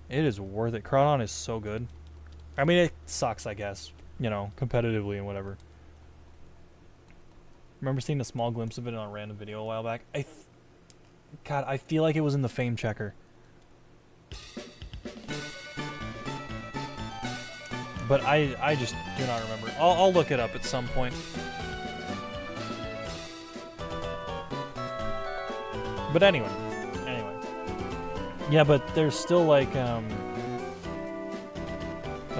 It is worth it. Crawdon is so good. I mean, it sucks, I guess, you know, competitively and whatever. Remember seeing a small glimpse of it on a random video a while back? God, I feel like it was in the Fame Checker. But I just do not remember. I'll look it up at some point. But anyway. Yeah, but there's still like, oh,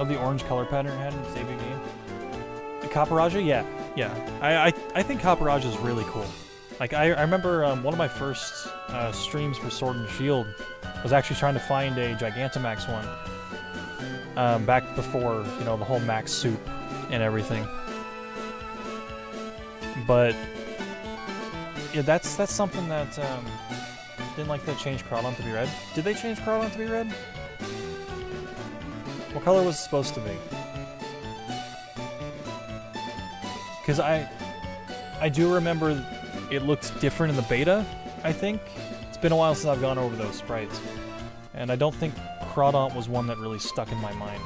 the orange color pattern it had in its debut game. The Copperajah? Yeah. I think Copperajah is really cool. Like, I remember one of my first streams for Sword and Shield was actually trying to find a Gigantamax one. Back before, you know, the whole max soup and everything. But yeah, that's something that didn't like they changed Crawdon to be red. Did they change Crawdon to be red? What color was it supposed to be? Because I do remember it looked different in the beta, I think. It's been a while since I've gone over those sprites. And I don't think Crawdon was one that really stuck in my mind.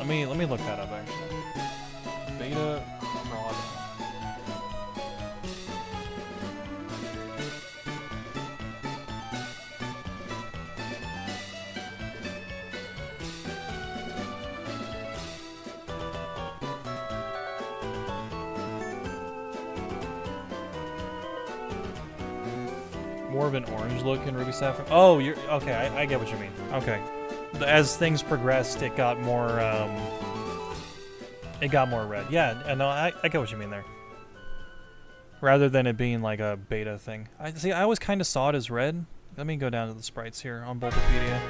Let me look that up actually. Beta Crawdon. More of an orange look in Ruby Sapphire. Oh, you're okay. I get what you mean. Okay. As things progressed, it got more red. Yeah, and no, I get what you mean there. Rather than it being like a beta thing. I always kind of saw it as red. Let me go down to the sprites here on Bulbapedia.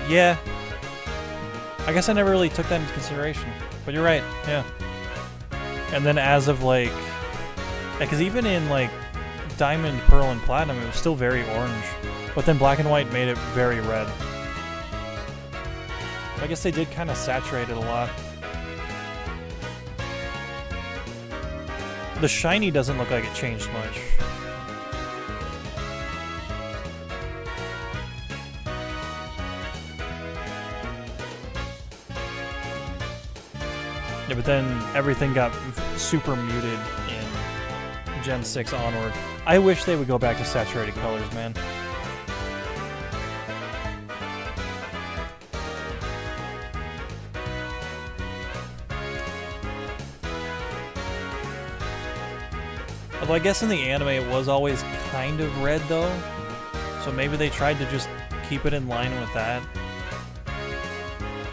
Yeah. I guess I never really took that into consideration. But you're right, yeah. And then as of like... Because even in like Diamond, Pearl, and Platinum, it was still very orange. But then Black and White made it very red. I guess they did kind of saturate it a lot. The shiny doesn't look like it changed much. Yeah, but then everything got super muted in Gen 6 onward. I wish they would go back to saturated colors, man. Although I guess in the anime it was always kind of red though. So maybe they tried to just keep it in line with that.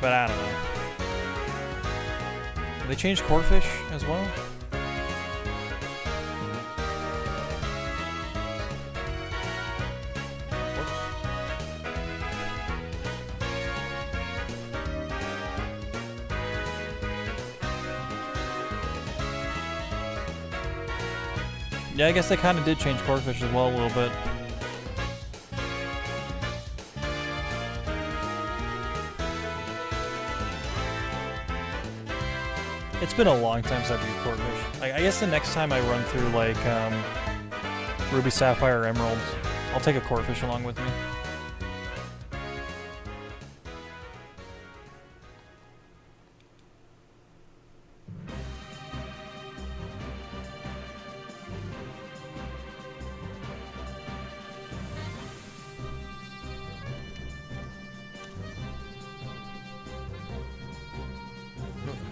But I don't know. They changed Corphish as well? Whoops. Yeah, I guess they kind of did change Corphish as well a little bit. It's been a long time since I've used Corphish. I guess the next time I run through like Ruby, Sapphire, or Emerald, I'll take a Corphish along with me.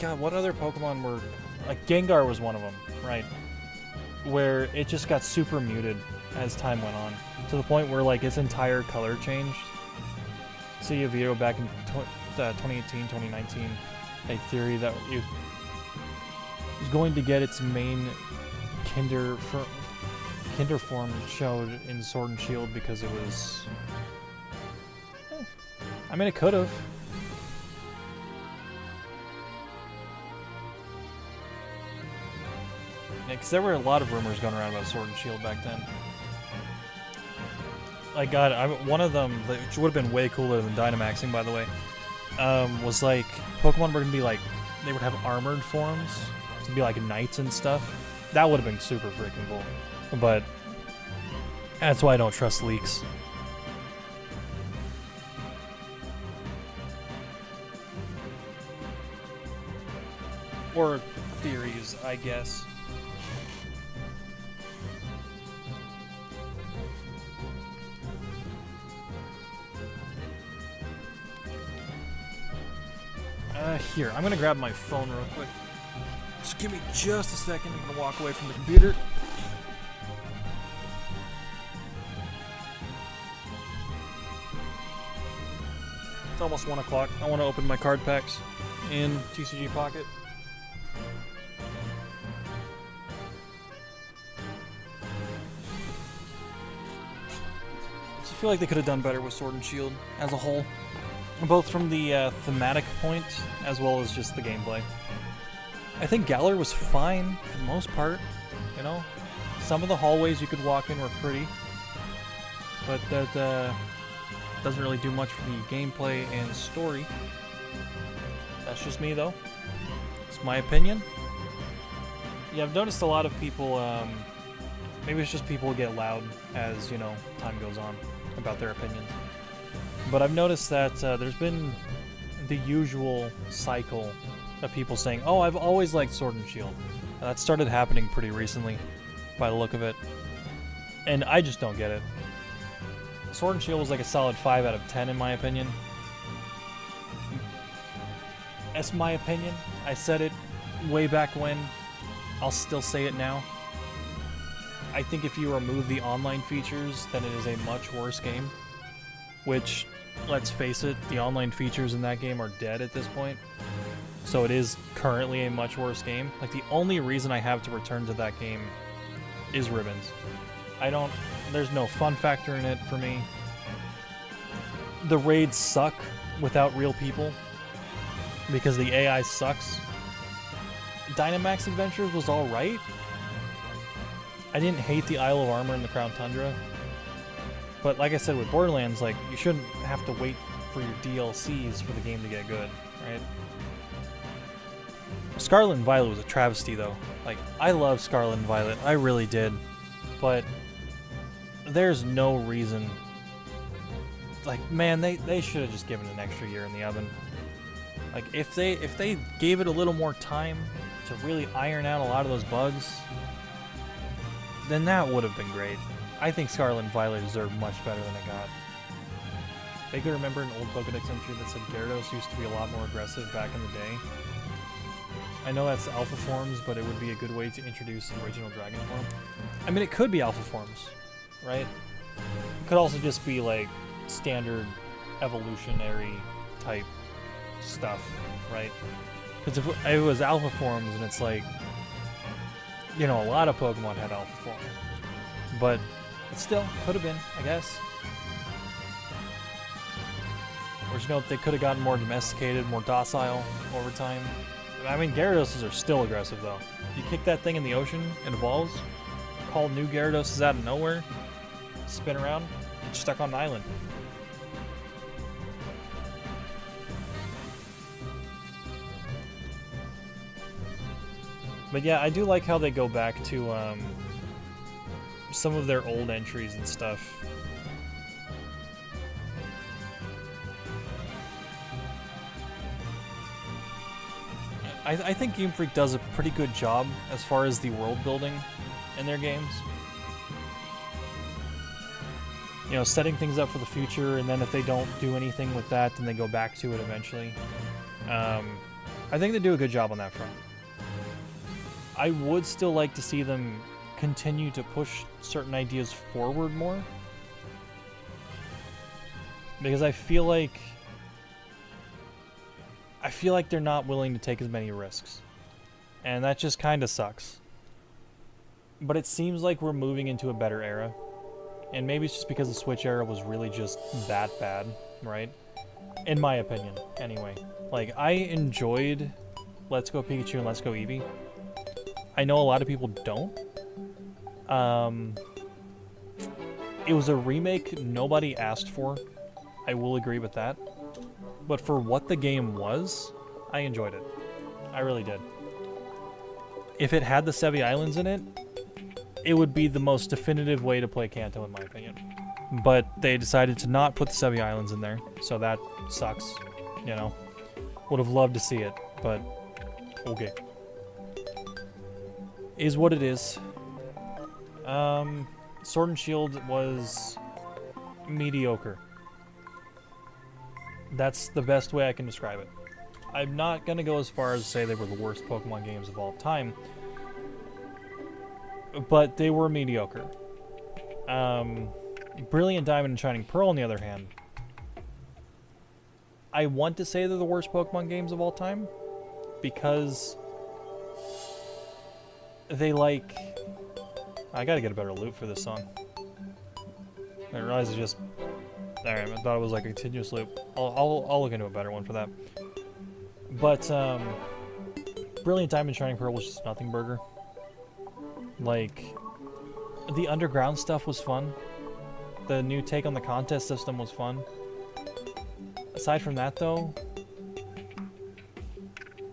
God, what other Pokemon were... Like, Gengar was one of them, right? Where it just got super muted as time went on. To the point where, like, its entire color changed. See a video back in 2018, 2019, a theory that it was going to get its main Kinder form showed in Sword and Shield because it was... I mean, it could have. Yeah, because there were a lot of rumors going around about Sword and Shield back then. Like, God, one of them, which would have been way cooler than Dynamaxing, by the way, was like, Pokemon were going to be like, they would have armored forms, to be like knights and stuff. That would have been super freaking cool. But that's why I don't trust leaks. Or theories, I guess. Here, I'm gonna grab my phone real quick. Just give me just a second. I'm gonna walk away from the computer. It's almost 1 o'clock. I want to open my card packs in TCG Pocket. I feel like they could have done better with Sword and Shield as a whole. Both from the thematic point, as well as just the gameplay. I think Galar was fine for the most part, you know? Some of the hallways you could walk in were pretty, but that doesn't really do much for the gameplay and story. That's just me, though. It's my opinion. Yeah, I've noticed a lot of people, maybe it's just people get loud as, you know, time goes on about their opinions. But I've noticed that there's been the usual cycle of people saying, oh, I've always liked Sword and Shield. And that started happening pretty recently, by the look of it. And I just don't get it. Sword and Shield was like a solid 5 out of 10 in my opinion. That's my opinion. I said it way back when. I'll still say it now. I think if you remove the online features, then it is a much worse game. Which, let's face it, the online features in that game are dead at this point. So it is currently a much worse game. Like, the only reason I have to return to that game is Ribbons. There's no fun factor in it for me. The raids suck without real people because the AI sucks. Dynamax Adventures was alright. I didn't hate the Isle of Armor and the Crown Tundra. But like I said with Borderlands, like, you shouldn't have to wait for your DLCs for the game to get good, right? Scarlet and Violet was a travesty, though. Like, I love Scarlet and Violet, I really did. But there's no reason. Like, man, they should have just given it an extra year in the oven. Like, if they gave it a little more time to really iron out a lot of those bugs, then that would have been great. I think Scarlet and Violet deserved much better than it got. I can remember an old Pokedex entry that said Gyarados used to be a lot more aggressive back in the day. I know that's alpha forms, but it would be a good way to introduce the original Dragon form. I mean, it could be alpha forms, right? It could also just be like standard evolutionary type stuff, right? Because if it was alpha forms, and it's like, you know, a lot of Pokemon had alpha form, but it still could have been, I guess. Or, you know, they could have gotten more domesticated, more docile over time. I mean, Gyaradoses are still aggressive, though. You kick that thing in the ocean, it evolves, call new Gyaradoses out of nowhere, spin around, get stuck on an island. But yeah, I do like how they go back to some of their old entries and stuff. I think Game Freak does a pretty good job as far as the world building in their games. You know, setting things up for the future, and then if they don't do anything with that, then they go back to it eventually. I think they do a good job on that front. I would still like to see them continue to push certain ideas forward more. Because I feel like they're not willing to take as many risks. And that just kind of sucks. But it seems like we're moving into a better era. And maybe it's just because the Switch era was really just that bad, right? In my opinion, anyway. Like, I enjoyed Let's Go Pikachu and Let's Go Eevee. I know a lot of people don't. It was a remake nobody asked for. I will agree with that. But for what the game was, I enjoyed it. I really did. If it had the Sevi Islands in it, it would be the most definitive way to play Kanto, in my opinion. But they decided to not put the Sevi Islands in there, so that sucks, you know. Would have loved to see it, but okay. Is what it is. Sword and Shield was mediocre. That's the best way I can describe it. I'm not gonna go as far as to say they were the worst Pokemon games of all time, but they were mediocre. Brilliant Diamond and Shining Pearl, on the other hand, I want to say they're the worst Pokemon games of all time, because they like... I gotta get a better loop for this song. I realize it's just... Alright, I thought it was like a continuous loop. I'll look into a better one for that. But, Brilliant Diamond and Shining Pearl was just nothing burger. Like, the underground stuff was fun. The new take on the contest system was fun. Aside from that, though,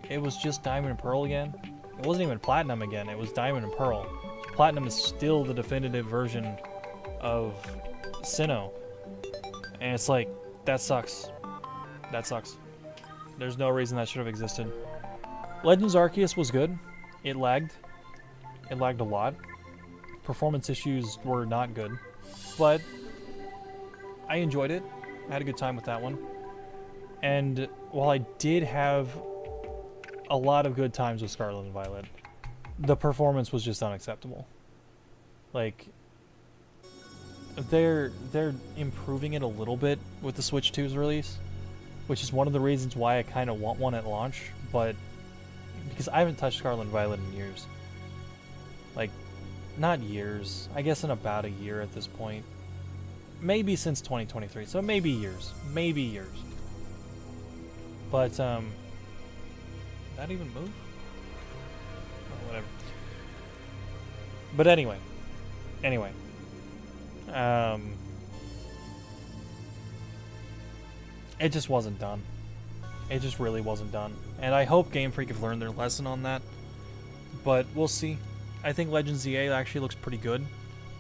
it was just Diamond and Pearl again. It wasn't even Platinum again, it was Diamond and Pearl. Platinum is still the definitive version of Sinnoh. And it's like, that sucks. That sucks. There's no reason that should have existed. Legends Arceus was good. It lagged. It lagged a lot. Performance issues were not good. But I enjoyed it. I had a good time with that one. And while I did have a lot of good times with Scarlet and Violet, the performance was just unacceptable. Like, they're improving it a little bit with the Switch 2's release, which is one of the reasons why I kind of want one at launch, but because I haven't touched Scarlet and Violet in years. Like, not years. I guess in about a year at this point. Maybe since 2023, so maybe years. Maybe years. But, did that even move? Oh, whatever. But anyway. It just wasn't done. It just really wasn't done. And I hope Game Freak have learned their lesson on that. But we'll see. I think Legends ZA actually looks pretty good.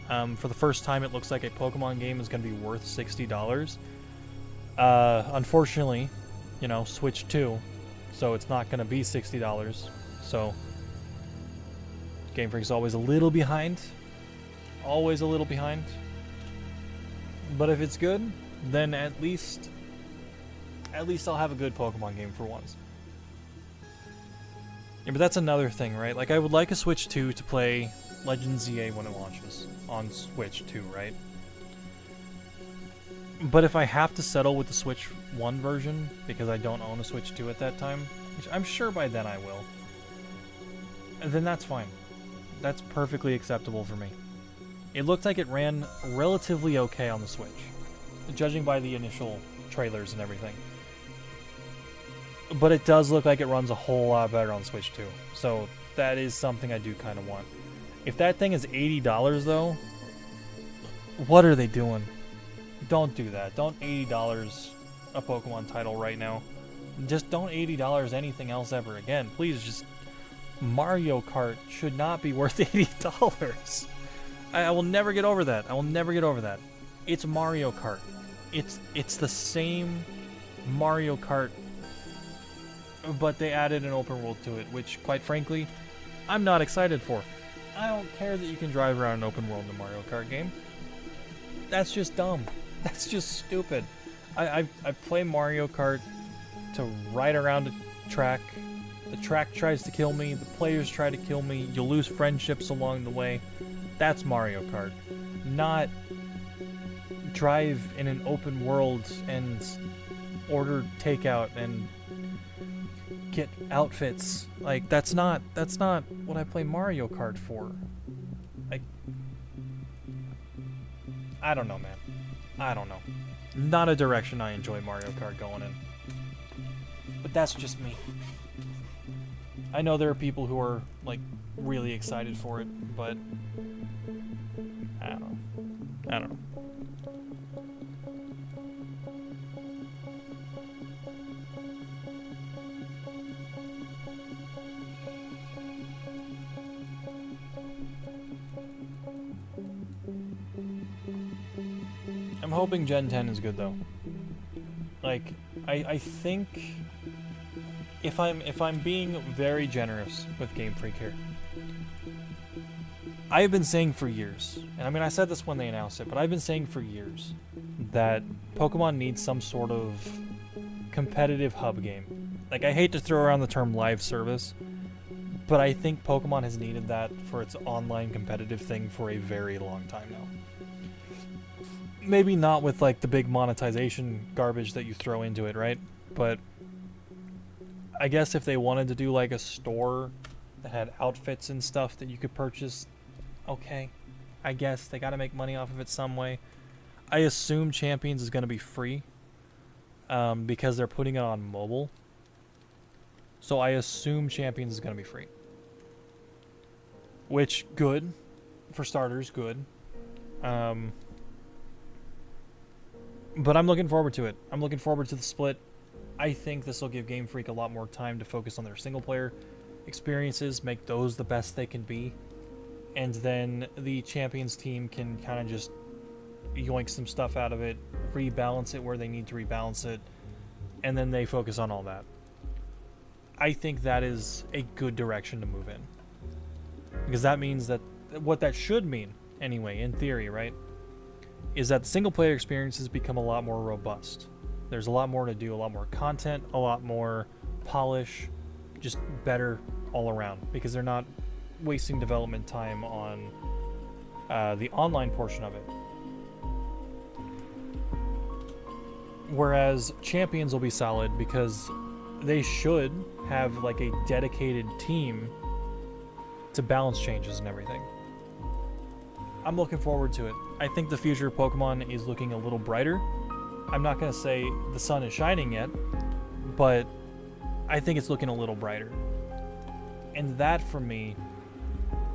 For the first time, it looks like a Pokemon game is going to be worth $60. Unfortunately, you know, Switch 2, so it's not going to be $60. So, Game Freak's always a little behind. Always a little behind. But if it's good, then at least I'll have a good Pokemon game for once. Yeah, but that's another thing, right? Like, I would like a Switch 2 to play Legends ZA when it launches on Switch 2, right? But if I have to settle with the Switch 1 version, because I don't own a Switch 2 at that time, which I'm sure by then I will, then that's fine. That's perfectly acceptable for me. It looked like it ran relatively okay on the Switch, judging by the initial trailers and everything. But it does look like it runs a whole lot better on Switch 2, so that is something I do kind of want. If that thing is $80 though, what are they doing? Don't do that. Don't $80 a Pokemon title right now. Just don't $80 anything else ever again. Please, just Mario Kart should not be worth $80. I will never get over that. I will never get over that. It's Mario Kart. It's the same Mario Kart, but they added an open world to it, which, quite frankly, I'm not excited for. I don't care that you can drive around an open world in a Mario Kart game. That's just dumb. That's just stupid. I play Mario Kart to ride around a track The track tries to kill me, the players try to kill me, you lose friendships along the way. That's Mario Kart. Not drive in an open world and order takeout and get outfits. Like, that's not what I play Mario Kart for. I don't know, man. I don't know. Not a direction I enjoy Mario Kart going in. But that's just me. I know there are people who are, like, really excited for it, but I don't know. I don't know. I'm hoping Gen 10 is good though. Like, I think if I'm being very generous with Game Freak here, I have been saying for years, and I mean I said this when they announced it, but I've been saying for years that Pokemon needs some sort of competitive hub game. Like, I hate to throw around the term live service, but I think Pokemon has needed that for its online competitive thing for a very long time now. Maybe not with like the big monetization garbage that you throw into it, right? But I guess if they wanted to do like a store that had outfits and stuff that you could purchase, okay. I guess they got to make money off of it some way. I assume Champions is going to be free because they're putting it on mobile. So I assume Champions is going to be free. Which, good. For starters, good. But I'm looking forward to it. I'm looking forward to the split. I think this will give Game Freak a lot more time to focus on their single-player experiences, make those the best they can be, and then the Champions team can kind of just yoink some stuff out of it, rebalance it where they need to rebalance it, and then they focus on all that. I think that is a good direction to move in. Because that means that, what that should mean, anyway, in theory, right, is that the single-player experiences become a lot more robust. There's a lot more to do, a lot more content, a lot more polish, just better all around, because they're not wasting development time on the online portion of it. Whereas Champions will be solid because they should have like a dedicated team to balance changes and everything. I'm looking forward to it. I think the future of Pokemon is looking a little brighter. I'm not going to say the sun is shining yet, but I think it's looking a little brighter. And that, for me,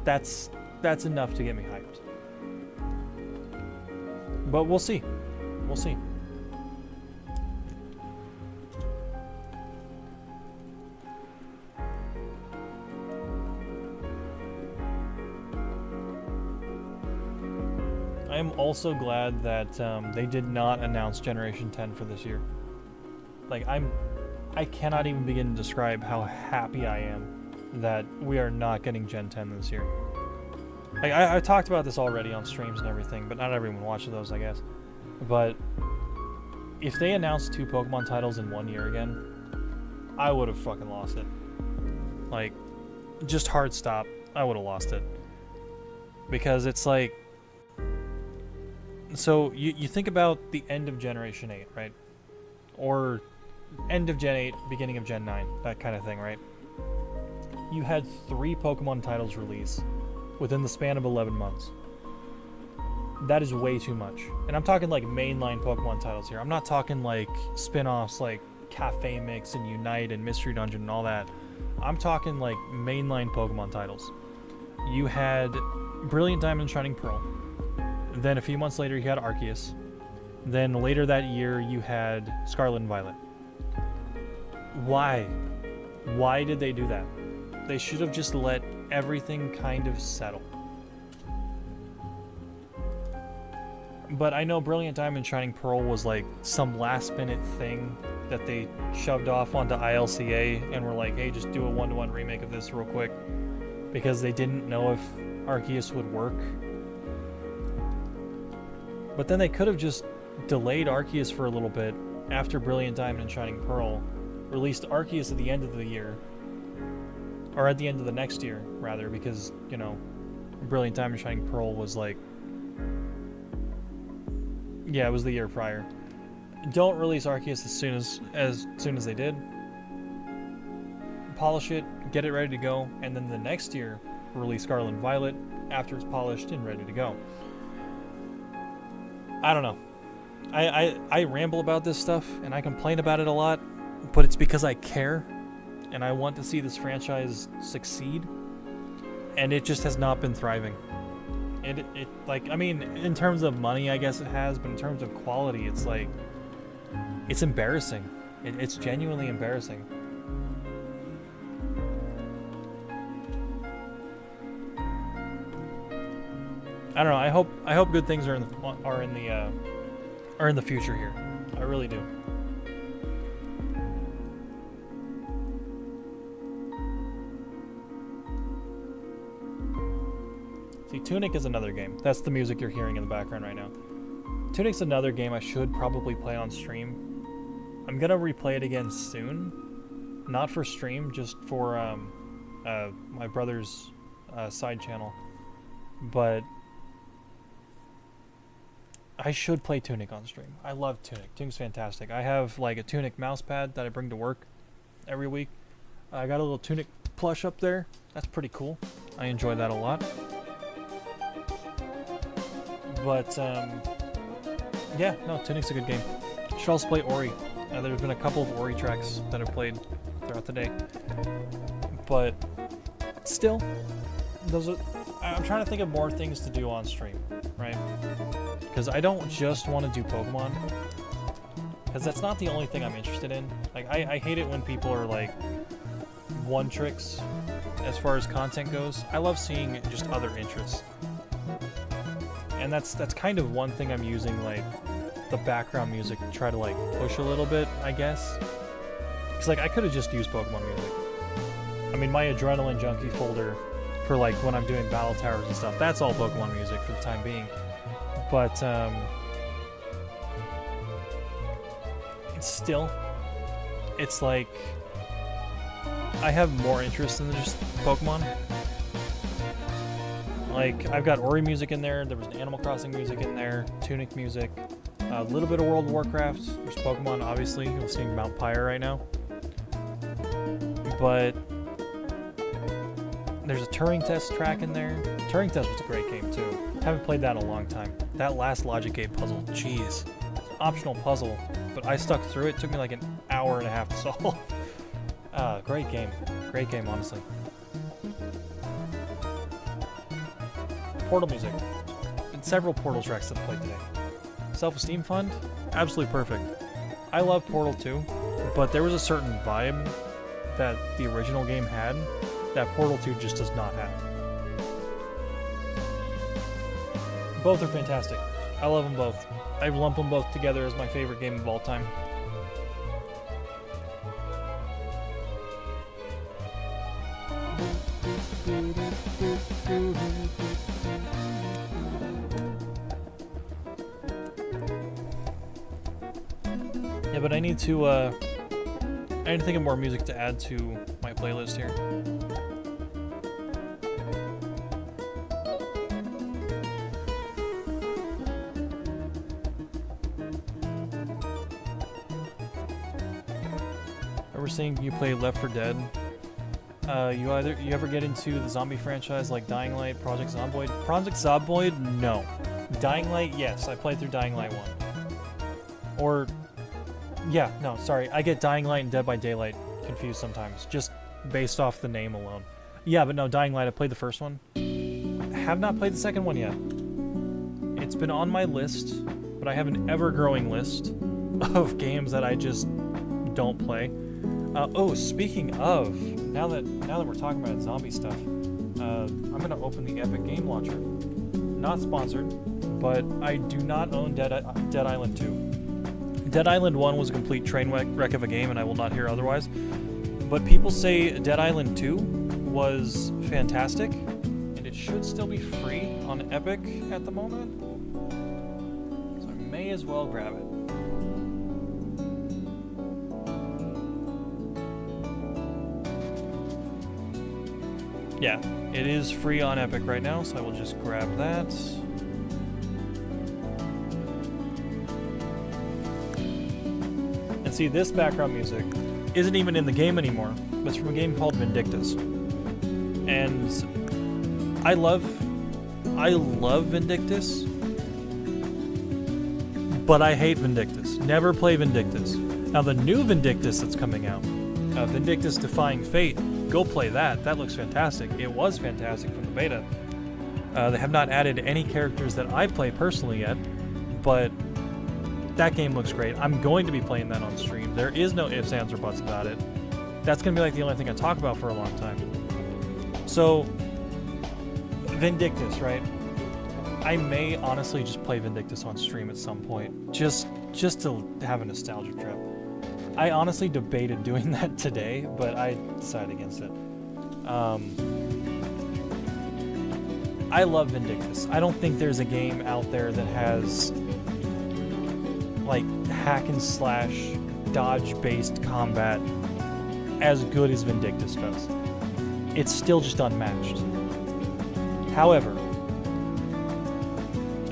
that's enough to get me hyped. But we'll see. We'll see. I am also glad that they did not announce Generation 10 for this year. Like, I cannot even begin to describe how happy I am that we are not getting Gen 10 this year. Like, I talked about this already on streams and everything, but not everyone watches those, I guess. But if they announced 2 Pokemon titles in 1 year again, I would have fucking lost it. Like, just hard stop, I would have lost it. Because it's like, so you think about the end of Generation 8, right? Or end of Gen 8, beginning of Gen 9, that kind of thing, right? You had 3 Pokemon titles release within the span of 11 months. That is way too much. And I'm talking like mainline Pokemon titles here. I'm not talking like spin-offs like Cafe Mix and Unite and Mystery Dungeon and all that. I'm talking like mainline Pokemon titles. You had Brilliant Diamond and Shining Pearl. Then a few months later, you had Arceus. Then later that year, you had Scarlet and Violet. Why? Why did they do that? They should have just let everything kind of settle. But I know Brilliant Diamond and Shining Pearl was like some last-minute thing that they shoved off onto ILCA and were like, hey, just do a 1-to-1 remake of this real quick. Because they didn't know if Arceus would work. But then they could have just delayed Arceus for a little bit after Brilliant Diamond and Shining Pearl, released Arceus at the end of the year, or at the end of the next year, rather, because, you know, Brilliant Diamond Shining Pearl was like, yeah, it was the year prior. Don't release Arceus as soon as they did. Polish it, get it ready to go, and then the next year release Scarlet and Violet after it's polished and ready to go. I don't know. I ramble about this stuff and I complain about it a lot, but it's because I care and I want to see this franchise succeed, and it just has not been thriving. It like, I mean, in terms of money, I guess it has, but in terms of quality, it's like, it's embarrassing. It's genuinely embarrassing. I don't know. I hope good things are in the future here. I really do. See, Tunic is another game. That's the music you're hearing in the background right now. Tunic's another game I should probably play on stream. I'm gonna replay it again soon. Not for stream, just for my brother's side channel. But I should play Tunic on stream. I love Tunic. Tunic's fantastic. I have like a Tunic mouse pad that I bring to work every week. I got a little Tunic plush up there. That's pretty cool. I enjoy that a lot. But yeah, no, Tunic's a good game. You should also play Ori. There's been a couple of Ori tracks that I've played throughout the day. But still, I'm trying to think of more things to do on stream, right? Because I don't just want to do Pokemon, because that's not the only thing I'm interested in. Like, I hate it when people are like one tricks as far as content goes. I love seeing just other interests, and that's kind of one thing I'm using, like the background music, to try to like push a little bit, I guess. Because like, I could have just used Pokemon music. I mean, my Adrenaline Junkie folder for like when I'm doing Battle Towers and stuff, that's all Pokemon music for the time being. But still, it's like, I have more interest in just Pokemon. Like, I've got Ori music in there, there was Animal Crossing music in there, Tunic music, a little bit of World of Warcraft, there's Pokemon, obviously, you're seeing Mount Pyre right now. But there's a Turing Test track in there. Turing Test was a great game too. Haven't played that in a long time. That last Logic Gate puzzle, jeez. Optional puzzle, but I stuck through it. It took me like an hour and a half to solve. Great game. Great game, honestly. Portal music. And several Portal tracks that I played today. Self-Esteem Fund, absolutely perfect. I love Portal 2, but there was a certain vibe that the original game had that Portal 2 just does not have. Both are fantastic. I love them both. I lump them both together as my favorite game of all time. Yeah, but I need to think of more music to add to my playlist here. We're seeing you play Left 4 Dead. You ever get into the zombie franchise like Dying Light, Project Zomboid? Project Zomboid, no. Dying Light, yes. I played through Dying Light 1. Or, yeah, no, sorry. I get Dying Light and Dead by Daylight confused sometimes, just based off the name alone. Yeah, but no, Dying Light, I played the first one. I have not played the second one yet. It's been on my list, but I have an ever-growing list of games that I just don't play. Oh, speaking of, now that we're talking about zombie stuff, I'm gonna open the Epic Game Launcher. Not sponsored, but I do not own Dead Island 2. Dead Island 1 was a complete train wreck of a game, and I will not hear otherwise. But people say Dead Island 2 was fantastic, and it should still be free on Epic at the moment. So I may as well grab it. Yeah, it is free on Epic right now, so I will just grab that. And see, this background music isn't even in the game anymore. It's from a game called Vindictus. And I love Vindictus, but I hate Vindictus. Never play Vindictus. Now the new Vindictus that's coming out, Vindictus Defying Fate, go play that. That looks fantastic. It was fantastic from the beta. They have not added any characters that I play personally yet, but that game looks great. I'm going to be playing that on stream. There is no ifs, ands, or buts about it. That's going to be like the only thing I talk about for a long time. So, Vindictus, right? I may honestly just play Vindictus on stream at some point, just to have a nostalgia trip. I honestly debated doing that today, but I decided against it. I love Vindictus. I don't think there's a game out there that has like hack and slash dodge-based combat as good as Vindictus does. It's still just unmatched. However,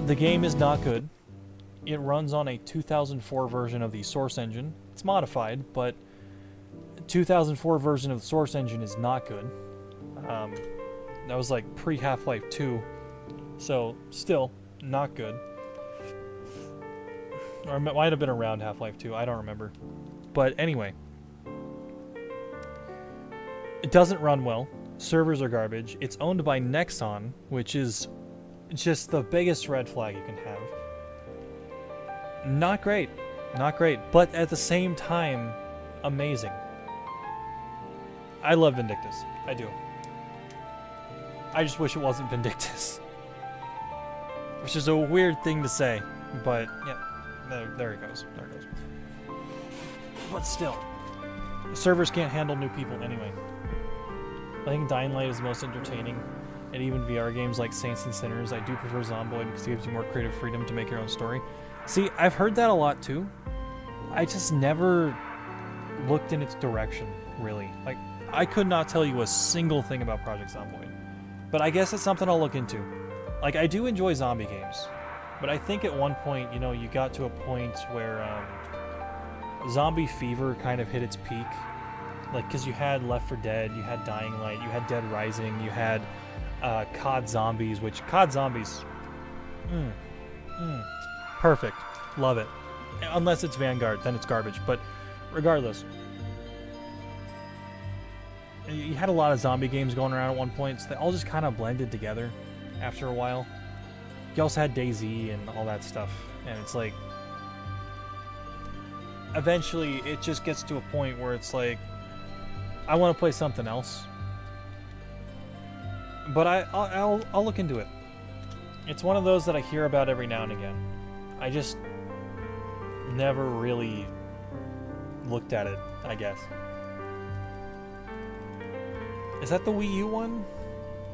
the game is not good. It runs on a 2004 version of the Source engine. It's modified, but 2004 version of the Source engine is not good. That was like pre-Half-Life 2, so still not good. Or it might have been around Half-Life 2, I don't remember. But anyway, it doesn't run well. Servers are garbage. It's owned by Nexon, which is just the biggest red flag you can have. Not great. Not great, but at the same time, amazing. I love Vindictus. I do. I just wish it wasn't Vindictus. Which is a weird thing to say, but yeah, there it goes. There it goes. But still, the servers can't handle new people anyway. I think Dying Light is the most entertaining, and even VR games like Saints and Sinners. I do prefer Zomboid because it gives you more creative freedom to make your own story. See, I've heard that a lot too. I just never looked in its direction, really. Like, I could not tell you a single thing about Project Zomboid. But I guess it's something I'll look into. Like, I do enjoy zombie games. But I think at one point, you know, you got to a point where zombie fever kind of hit its peak. Like, because you had Left 4 Dead, you had Dying Light, you had Dead Rising, you had COD Zombies, which COD Zombies... perfect. Love it. Unless it's Vanguard, then it's garbage. But regardless, you had a lot of zombie games going around at one point, so they all just kind of blended together after a while. You also had DayZ and all that stuff, and it's like, eventually it just gets to a point where it's like, I want to play something else. But I'll look into it. It's one of those that I hear about every now and again. I just never really looked at it, I guess. Is that the Wii U one?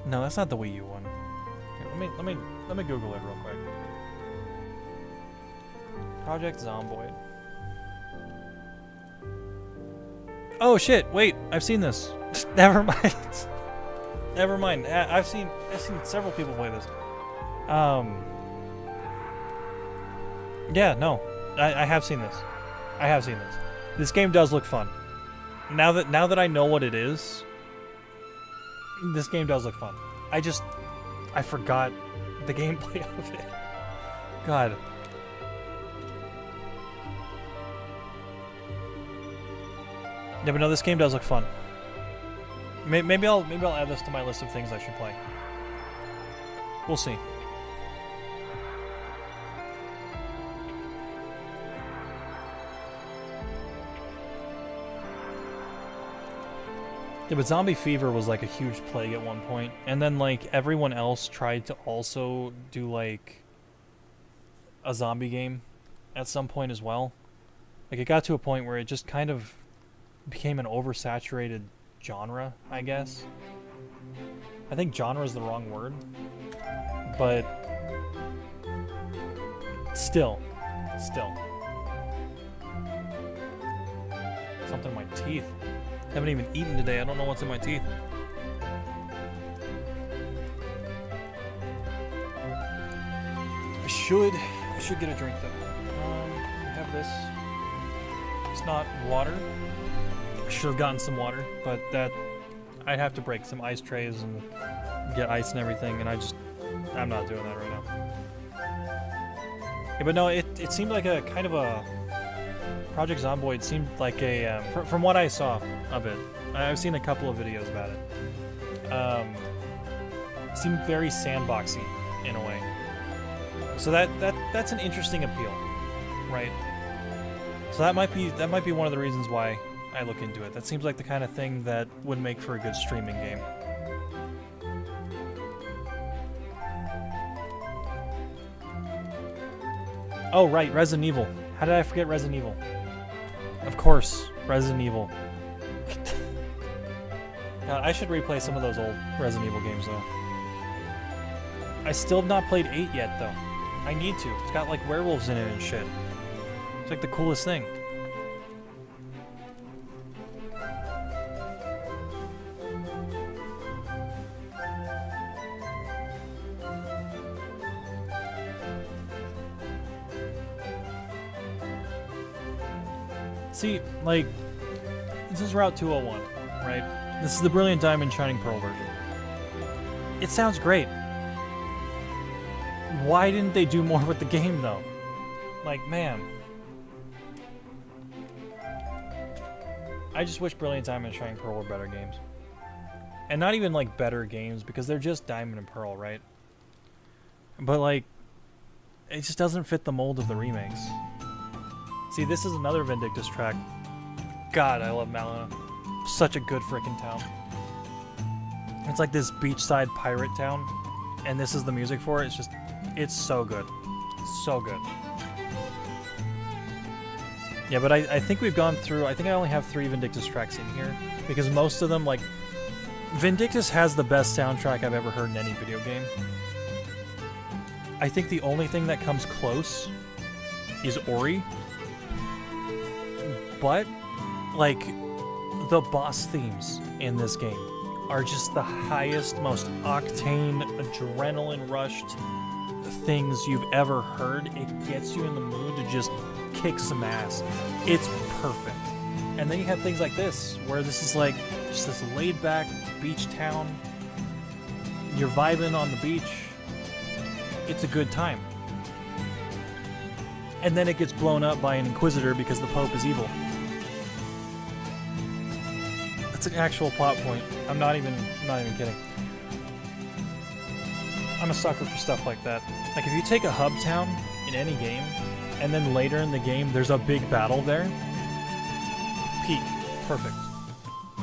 No, that's not the Wii U one. Here, let me Google it real quick. Project Zomboid. Oh shit! Wait, I've seen this. Never mind. Never mind. I've seen several people play this. Yeah, no, I have seen this. I have seen this. This game does look fun. Now that I know what it is, this game does look fun. I forgot the gameplay of it. God. Yeah, but no, this game does look fun. Maybe I'll add this to my list of things I should play. We'll see. Yeah, but Zombie Fever was like a huge plague at one point, and then like everyone else tried to also do like a zombie game at some point as well. Like it got to a point where it just kind of became an oversaturated genre, I guess. I think genre is the wrong word, but still. Something in my teeth. I haven't even eaten today. I don't know what's in my teeth. should get a drink though. We have this. It's not water. I should have gotten some water, but that I'd have to break some ice trays and get ice and everything, and I'm not doing that right now. Yeah, but no, it seemed like a kind of a Project Zomboid seemed like a from what I saw of it. I've seen a couple of videos about it. Seemed very sandboxy in a way. So that's an interesting appeal, right? So that might be one of the reasons why I look into it. That seems like the kind of thing that would make for a good streaming game. Oh right, Resident Evil. How did I forget Resident Evil? Of course, Resident Evil. God, I should replay some of those old Resident Evil games though. I still have not played 8 yet though. I need to. It's got like werewolves in it and shit. It's like the coolest thing. See, like, this is Route 201, right? This is the Brilliant Diamond Shining Pearl version. It sounds great. Why didn't they do more with the game, though? Like, man. I just wish Brilliant Diamond and Shining Pearl were better games. And not even, like, better games, because they're just Diamond and Pearl, right? But, like, it just doesn't fit the mold of the remakes. See, this is another Vindictus track. God, I love Malina. Such a good frickin' town. It's like this beachside pirate town, and this is the music for it. It's so good. It's so good. Yeah, but I think we've gone through, I think I only have 3 Vindictus tracks in here, because most of them, like, Vindictus has the best soundtrack I've ever heard in any video game. I think the only thing that comes close is Ori. But, like, the boss themes in this game are just the highest, most octane, adrenaline-rushed things you've ever heard. It gets you in the mood to just kick some ass. It's perfect. And then you have things like this, where this is like just this laid-back beach town. You're vibing on the beach. It's a good time. And then it gets blown up by an Inquisitor because the Pope is evil. That's an actual plot point. I'm not even kidding. I'm a sucker for stuff like that. Like, if you take a hub town in any game, and then later in the game there's a big battle there, peak. Perfect.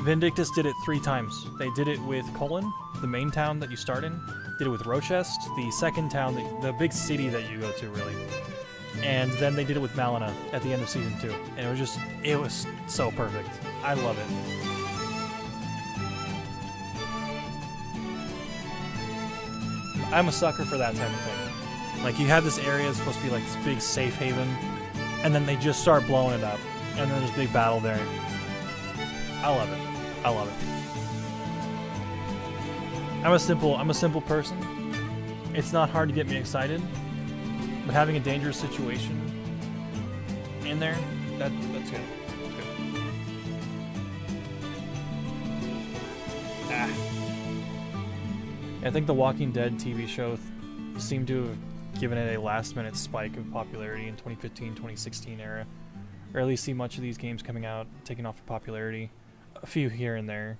Vindictus did it 3 times. They did it with Colin, the main town that you start in. Did it with Rochest, the second town, the big city that you go to, really. And then they did it with Malina at the end of Season 2. And it was so perfect. I love it. I'm a sucker for that type of thing. Like, you have this area that's supposed to be like this big safe haven, and then they just start blowing it up, and then there's a big battle there. I love it. I love it. I'm a simple person. It's not hard to get me excited, but having a dangerous situation in there, that's good. That's good. Ah. I think the Walking Dead TV show seemed to have given it a last-minute spike of popularity in 2015-2016 era. Rarely see much of these games coming out, taking off in popularity. A few here and there.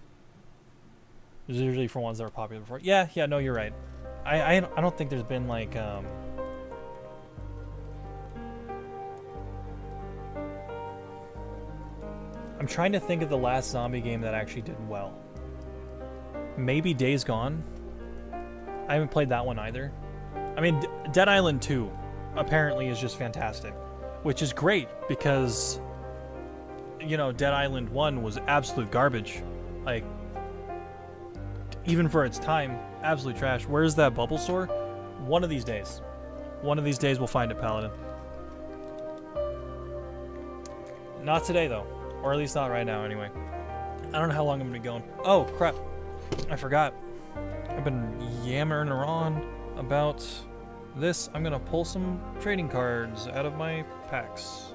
There's usually for ones that were popular before. Yeah, no, you're right. I don't think there's been like I'm trying to think of the last zombie game that actually did well. Maybe Days Gone. I haven't played that one either. I mean, Dead Island 2 apparently is just fantastic, which is great because, you know, Dead Island 1 was absolute garbage. Like, even for its time, absolute trash. Where's that Bulbasaur? One of these days. One of these days we'll find it, Paladin. Not today, though. Or at least not right now, anyway. I don't know how long I'm going to be going. Oh, crap. I forgot. I've been yammering on about this, I'm gonna pull some trading cards out of my packs.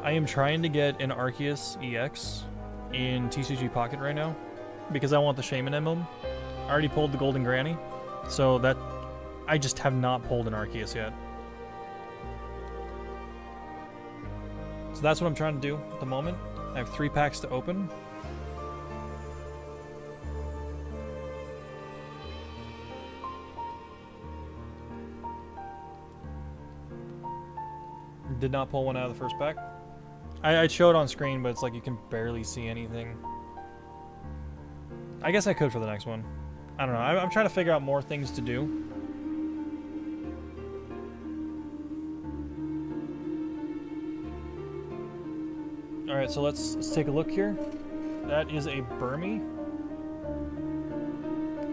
I am trying to get an Arceus EX in TCG Pocket right now because I want the Shaman Emblem. I already pulled the Golden Granny, so that I just have not pulled an Arceus yet. So that's what I'm trying to do at the moment. I have 3 packs to open. Did not pull one out of the first pack. I'd show it on screen, but it's like you can barely see anything. I guess I could for the next one. I don't know. I'm trying to figure out more things to do. Alright, so let's take a look here. That is a Burmy.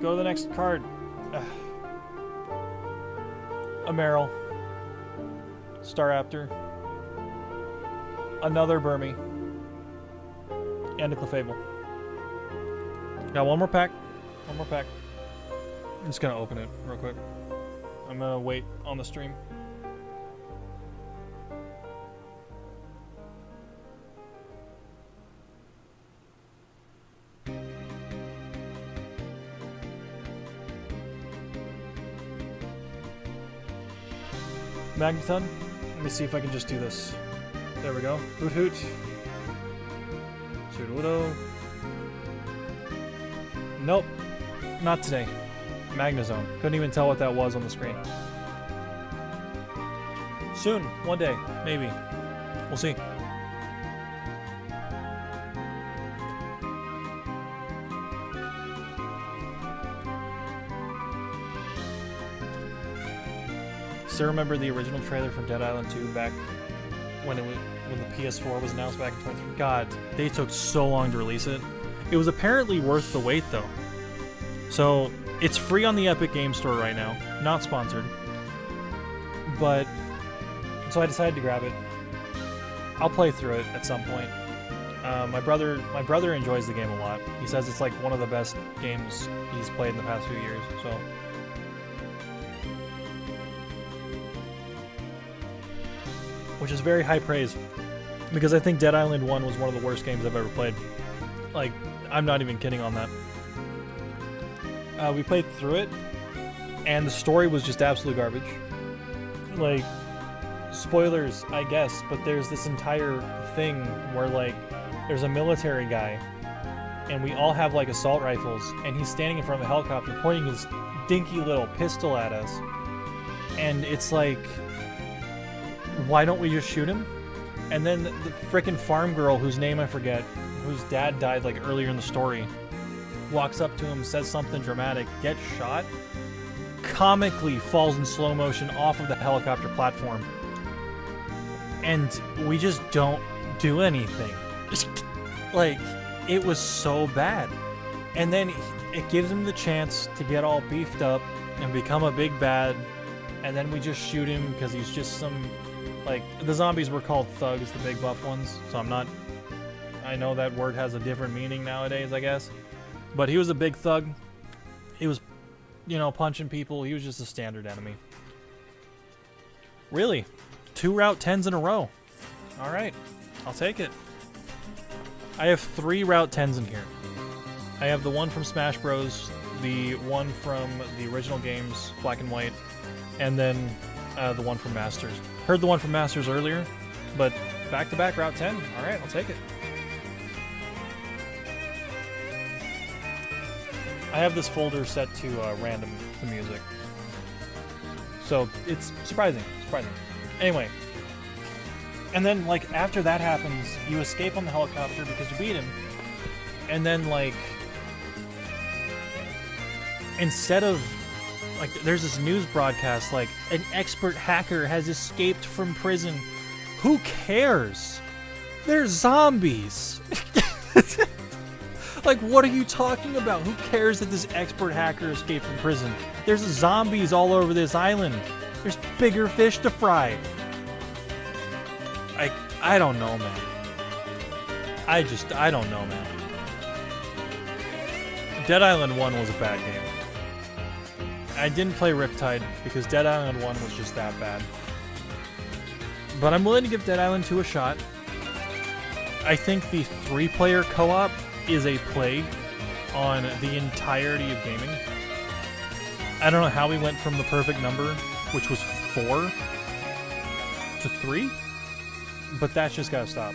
Go to the next card. A Meryl. Staraptor. Another Burmy. And a Clefable. Got one more pack. One more pack. I'm just gonna open it real quick. I'm gonna wait on the stream. Magneton. Let me see if I can just do this. There we go. Hoot hoot. Sudowoodo. Nope. Not today. Magnezone. Couldn't even tell what that was on the screen. Soon. One day. Maybe. We'll see. Still remember the original trailer from Dead Island 2 back when the PS4 was announced back in 2023. God, they took so long to release it. It was apparently worth the wait though. So it's free on the Epic Games Store right now, not sponsored. But so I decided to grab it. I'll play through it at some point. My brother enjoys the game a lot. He says it's like one of the best games he's played in the past few years. So. Which is very high praise, because I think Dead Island 1 was one of the worst games I've ever played. Like, I'm not even kidding on that. We played through it, and the story was just absolute garbage. Like, spoilers, I guess, but there's this entire thing where, like, there's a military guy, and we all have, like, assault rifles, and he's standing in front of a helicopter pointing his dinky little pistol at us. And it's like, why don't we just shoot him? And then the frickin' farm girl, whose name I forget, whose dad died like earlier in the story, walks up to him, says something dramatic, gets shot, comically falls in slow motion off of the helicopter platform. And we just don't do anything. Like, it was so bad. And then it gives him the chance to get all beefed up and become a big bad, and then we just shoot him because he's just some... Like, the zombies were called thugs, the big buff ones, so I know that word has a different meaning nowadays, I guess. But he was a big thug. He was, you know, punching people. He was just a standard enemy. Really? 2 Route 10s in a row. Alright, I'll take it. I have 3 Route 10s in here. I have the one from Smash Bros, the one from the original games, Black and White, and then the one from Masters. Heard the one from Masters earlier, but back-to-back Route 10. Alright, I'll take it. I have this folder set to random the music. So it's surprising. Anyway. And then, like, after that happens, you escape on the helicopter because you beat him. And then, like, instead of... Like, there's this news broadcast, like, an expert hacker has escaped from prison. Who cares? They're zombies. Like, what are you talking about? Who cares that this expert hacker escaped from prison? There's zombies all over this island. There's bigger fish to fry. I don't know, man. I don't know, man. Dead Island 1 was a bad game. I didn't play Riptide because Dead Island 1 was just that bad. But I'm willing to give Dead Island 2 a shot. I think the 3-player co-op is a plague on the entirety of gaming. I don't know how we went from the perfect number, which was 4, to 3, but that's just gotta stop.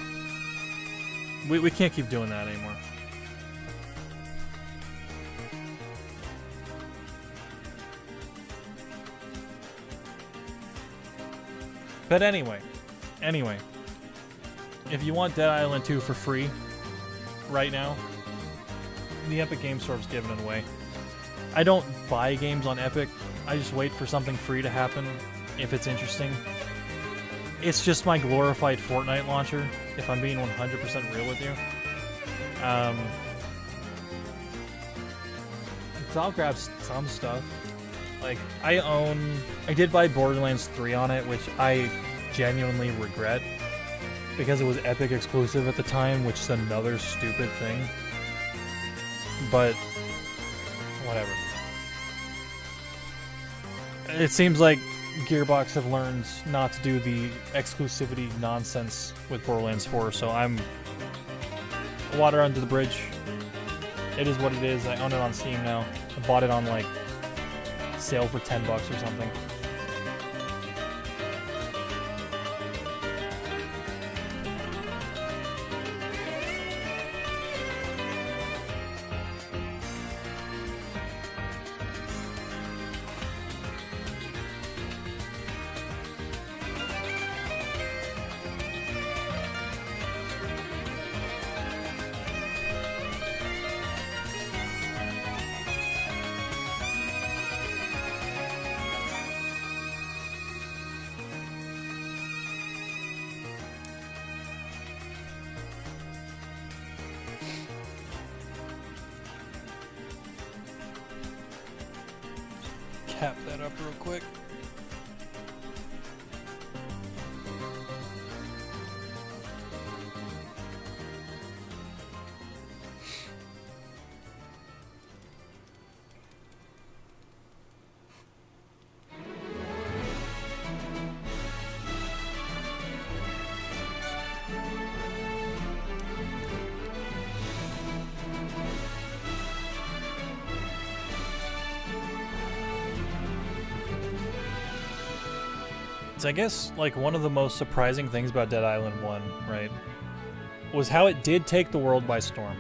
We can't keep doing that anymore. But anyway, if you want Dead Island 2 for free right now, the Epic Game Store's giving it away. I don't buy games on Epic. I just wait for something free to happen if it's interesting. It's just my glorified Fortnite launcher, if I'm being 100% real with you. So I'll grab some stuff. Like, I did buy Borderlands 3 on it, which I genuinely regret, because it was Epic exclusive at the time, which is another stupid thing. But, whatever. It seems like Gearbox have learned not to do the exclusivity nonsense with Borderlands 4, so I'm water under the bridge. It is what it is. I own it on Steam now. I bought it on, like, sale for $10 or something. Cap that up real quick. I guess, like, one of the most surprising things about Dead Island 1, right, was how it did take the world by storm.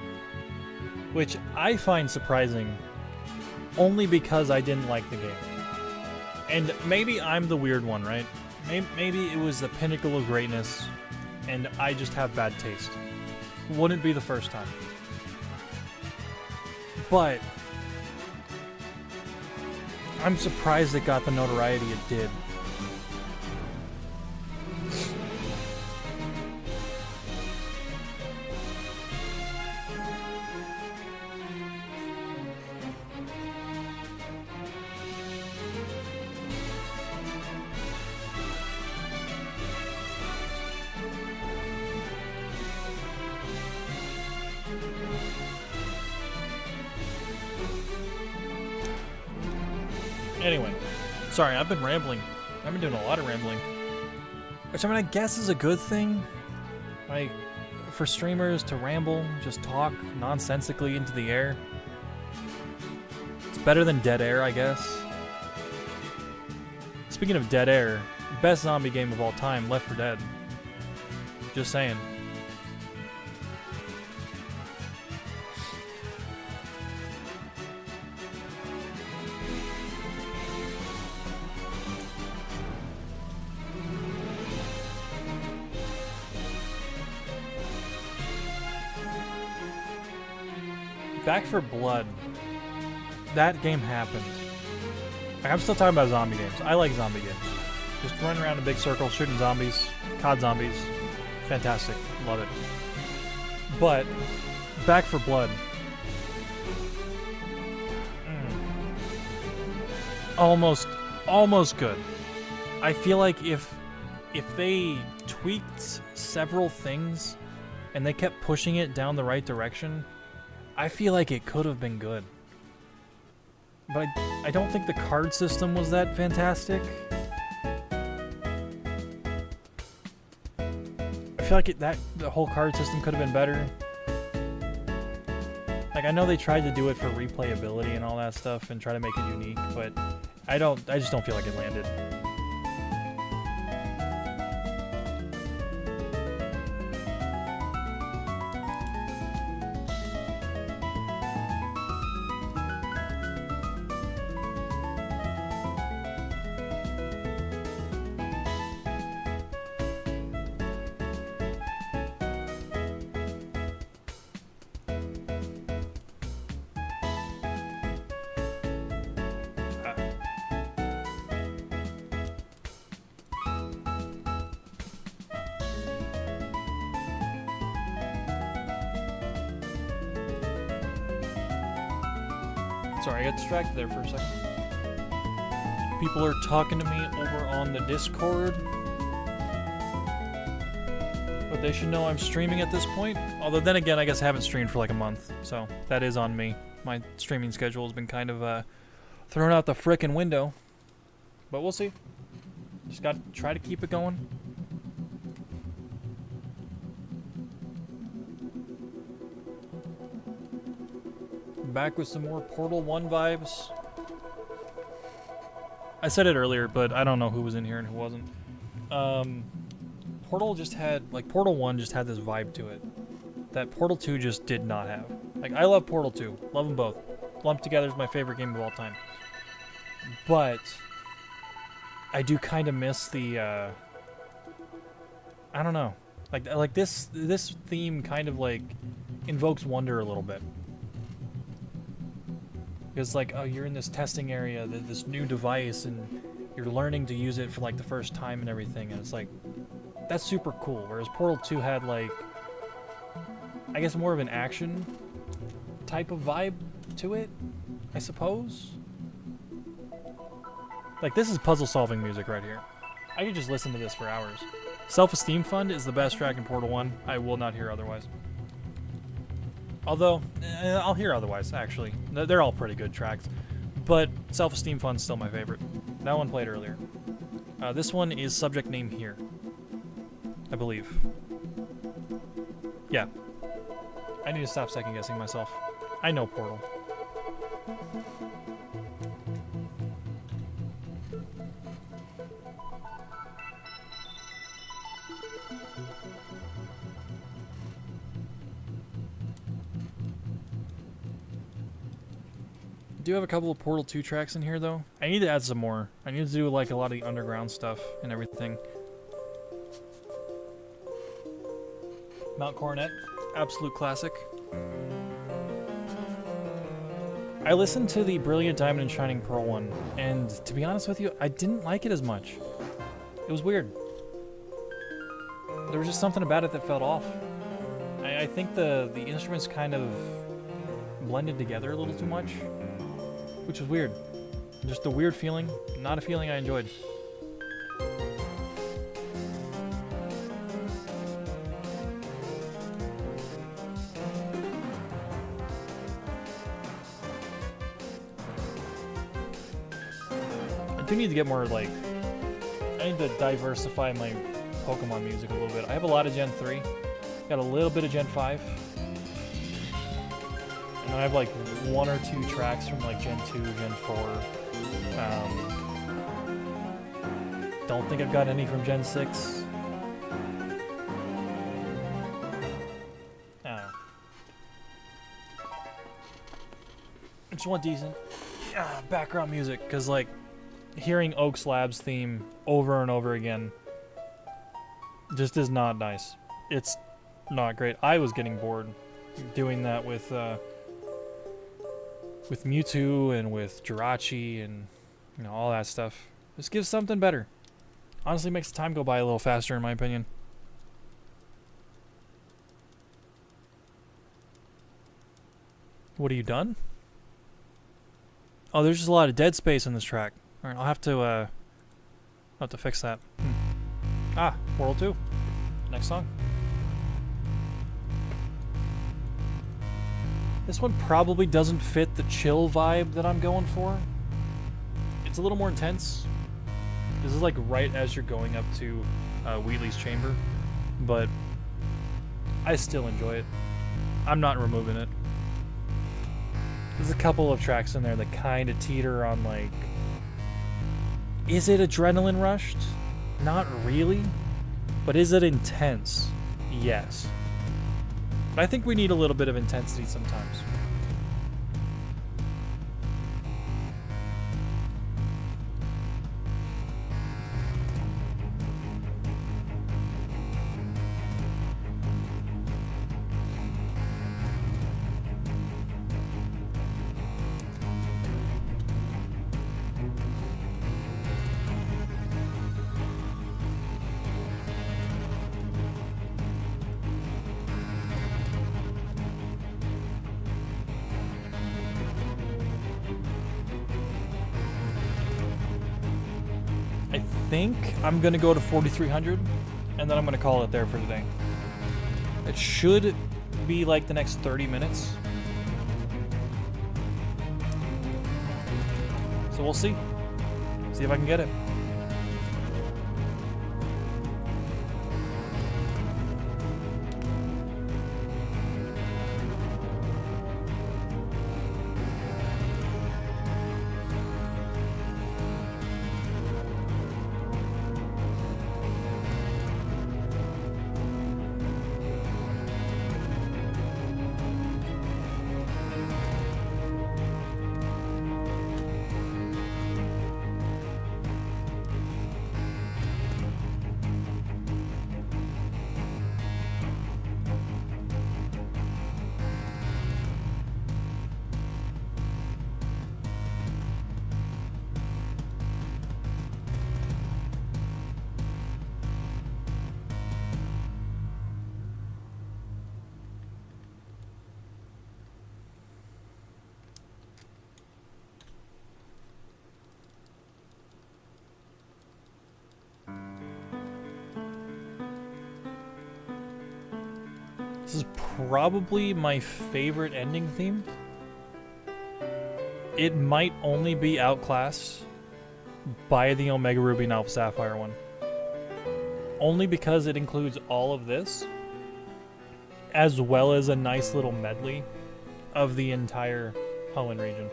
Which I find surprising only because I didn't like the game. And maybe I'm the weird one, right? Maybe it was the pinnacle of greatness, and I just have bad taste. Wouldn't be the first time. But I'm surprised it got the notoriety it did. Anyway, sorry, I've been rambling. I've been doing a lot of rambling. Which, I mean, I guess is a good thing. Like, for streamers to ramble, just talk nonsensically into the air. It's better than dead air, I guess. Speaking of dead air, best zombie game of all time, Left 4 Dead. Just saying. Back 4 Blood, that game happened. Like, I'm still talking about zombie games. I like zombie games. Just running around in a big circle, shooting zombies, COD zombies. Fantastic. Love it. But, Back 4 Blood. Almost good. I feel like if they tweaked several things and they kept pushing it down the right direction, I feel like it could have been good. but I don't think the card system was that fantastic. I feel like the whole card system could have been better. Like, I know they tried to do it for replayability and all that stuff and try to make it unique, but I just don't feel like it landed. Sorry, I got distracted there for a second. People are talking to me over on the Discord. But they should know I'm streaming at this point. Although then again, I guess I haven't streamed for like a month. So that is on me. My streaming schedule has been kind of thrown out the frickin' window. But we'll see. Just gotta try to keep it going. Back with some more Portal 1 vibes. I said it earlier, but I don't know who was in here and who wasn't. Portal just had, like, Portal 1 just had this vibe to it that Portal 2 just did not have. Like, I love Portal 2. Love them both. Lumped together is my favorite game of all time. But I do kind of miss the, I don't know. Like this theme kind of, like, invokes wonder a little bit. Because, like, oh, you're in this testing area, this new device, and you're learning to use it for, like, the first time and everything, and it's like, that's super cool. Whereas Portal 2 had, like, I guess more of an action type of vibe to it, I suppose. Like, this is puzzle-solving music right here. I could just listen to this for hours. Self-Esteem Fund is the best track in Portal 1. I will not hear otherwise. Although, I'll hear otherwise, actually. They're all pretty good tracks. But Self-Esteem Fund's still my favorite. That one played earlier. This one is Subject Name Here, I believe. Yeah. I need to stop second-guessing myself. I know Portal. I do have a couple of Portal 2 tracks in here, though. I need to add some more. I need to do, like, a lot of the underground stuff and everything. Mount Coronet, absolute classic. I listened to the Brilliant Diamond and Shining Pearl one, and to be honest with you, I didn't like it as much. It was weird. There was just something about it that felt off. I think the instruments kind of blended together a little too much, which was weird. Just a weird feeling, not a feeling I enjoyed. I do need to get more, like, I need to diversify my Pokemon music a little bit. I have a lot of Gen 3, got a little bit of Gen 5, and I have like 1 or 2 tracks from like Gen 2, Gen 4. Don't think I've got any from Gen 6. I just want decent background music, because like hearing Oaks Labs theme over and over again just is not nice. It's not great. I was getting bored doing that with Mewtwo and with Jirachi and, you know, all that stuff. Just gives something better. Honestly makes the time go by a little faster, in my opinion. What, are you done? Oh, there's just a lot of dead space in this track. Alright, I'll have to fix that. Ah, Portal 2. Next song. This one probably doesn't fit the chill vibe that I'm going for. It's a little more intense. This is like right as you're going up to Wheatley's chamber, but I still enjoy it. I'm not removing it. There's a couple of tracks in there that kind of teeter on like, is it adrenaline rushed? Not really. But is it intense? Yes. But I think we need a little bit of intensity sometimes. I think I'm gonna go to 4300 and then I'm gonna call it there for today. It should be like the next 30 minutes. So we'll see. See if I can get it. This is probably my favorite ending theme. It might only be outclassed by the Omega Ruby and Alpha Sapphire one. Only because it includes all of this, as well as a nice little medley of the entire Hoenn region.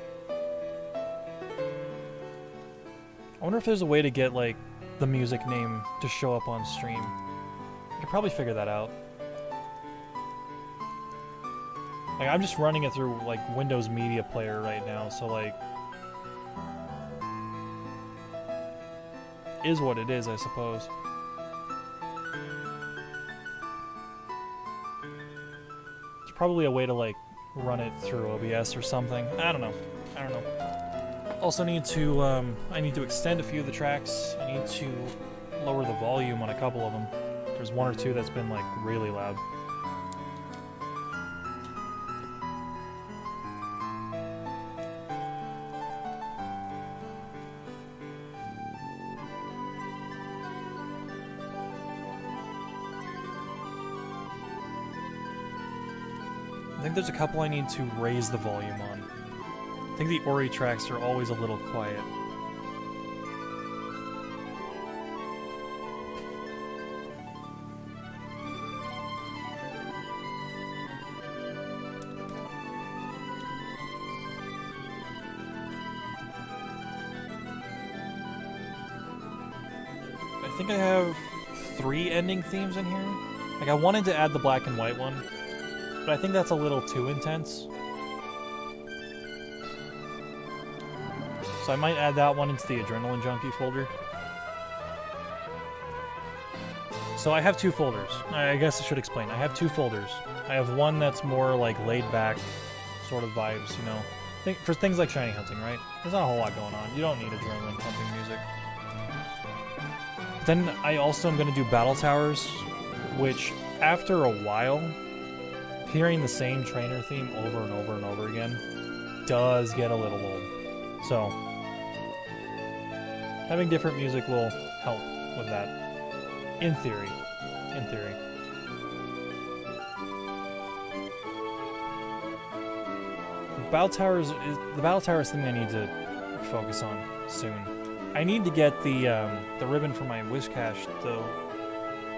I wonder if there's a way to get, like, the music name to show up on stream. I could probably figure that out. Like, I'm just running it through, like, Windows Media Player right now, so, like... is what it is, I suppose. There's probably a way to, like, run it through OBS or something. I don't know. Also need to, I need to extend a few of the tracks. I need to lower the volume on a couple of them. There's one or two that's been, like, really loud. I think there's a couple I need to raise the volume on. I think the Ori tracks are always a little quiet. I think I have 3 ending themes in here. Like, I wanted to add the black and white one, but I think that's a little too intense. So I might add that one into the Adrenaline Junkie folder. So I have 2 folders. I guess I should explain. I have 2 folders. I have one that's more like laid-back sort of vibes, you know. For things like shiny hunting, right? There's not a whole lot going on. You don't need adrenaline pumping music. Then I also am going to do Battle Towers, which after a while, hearing the same trainer theme over and over and over again does get a little old. So, having different music will help with that. In theory. In theory. Battle Tower is the Battle Tower is something I need to focus on soon. I need to get the ribbon for my Whiscash, the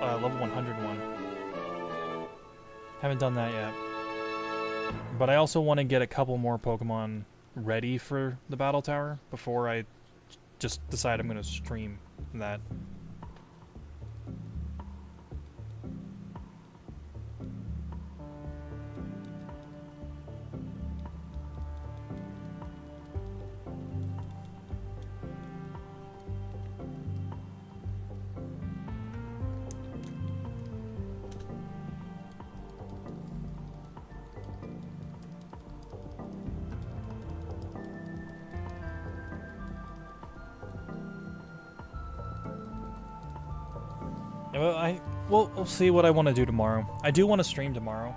level 100 one. Haven't done that yet. But I also want to get a couple more Pokemon ready for the Battle Tower before I just decide I'm going to stream that. We'll see what I want to do tomorrow. I do want to stream tomorrow.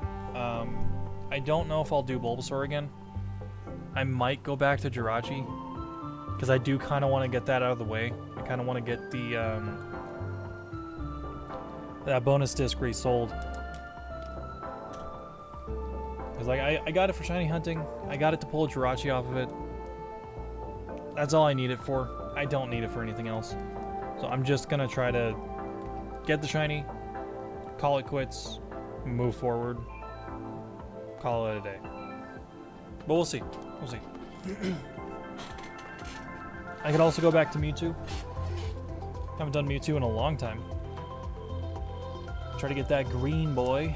I don't know if I'll do Bulbasaur again. I might go back to Jirachi, because I do kind of want to get that out of the way. I kind of want to get the that bonus disc resold. Because like I got it for shiny hunting. I got it to pull a Jirachi off of it. That's all I need it for. I don't need it for anything else. So I'm just gonna try to get the shiny, call it quits, move forward, call it a day. But we'll see. We'll see. I could also go back to Mewtwo. Haven't done Mewtwo in a long time. Try to get that green boy.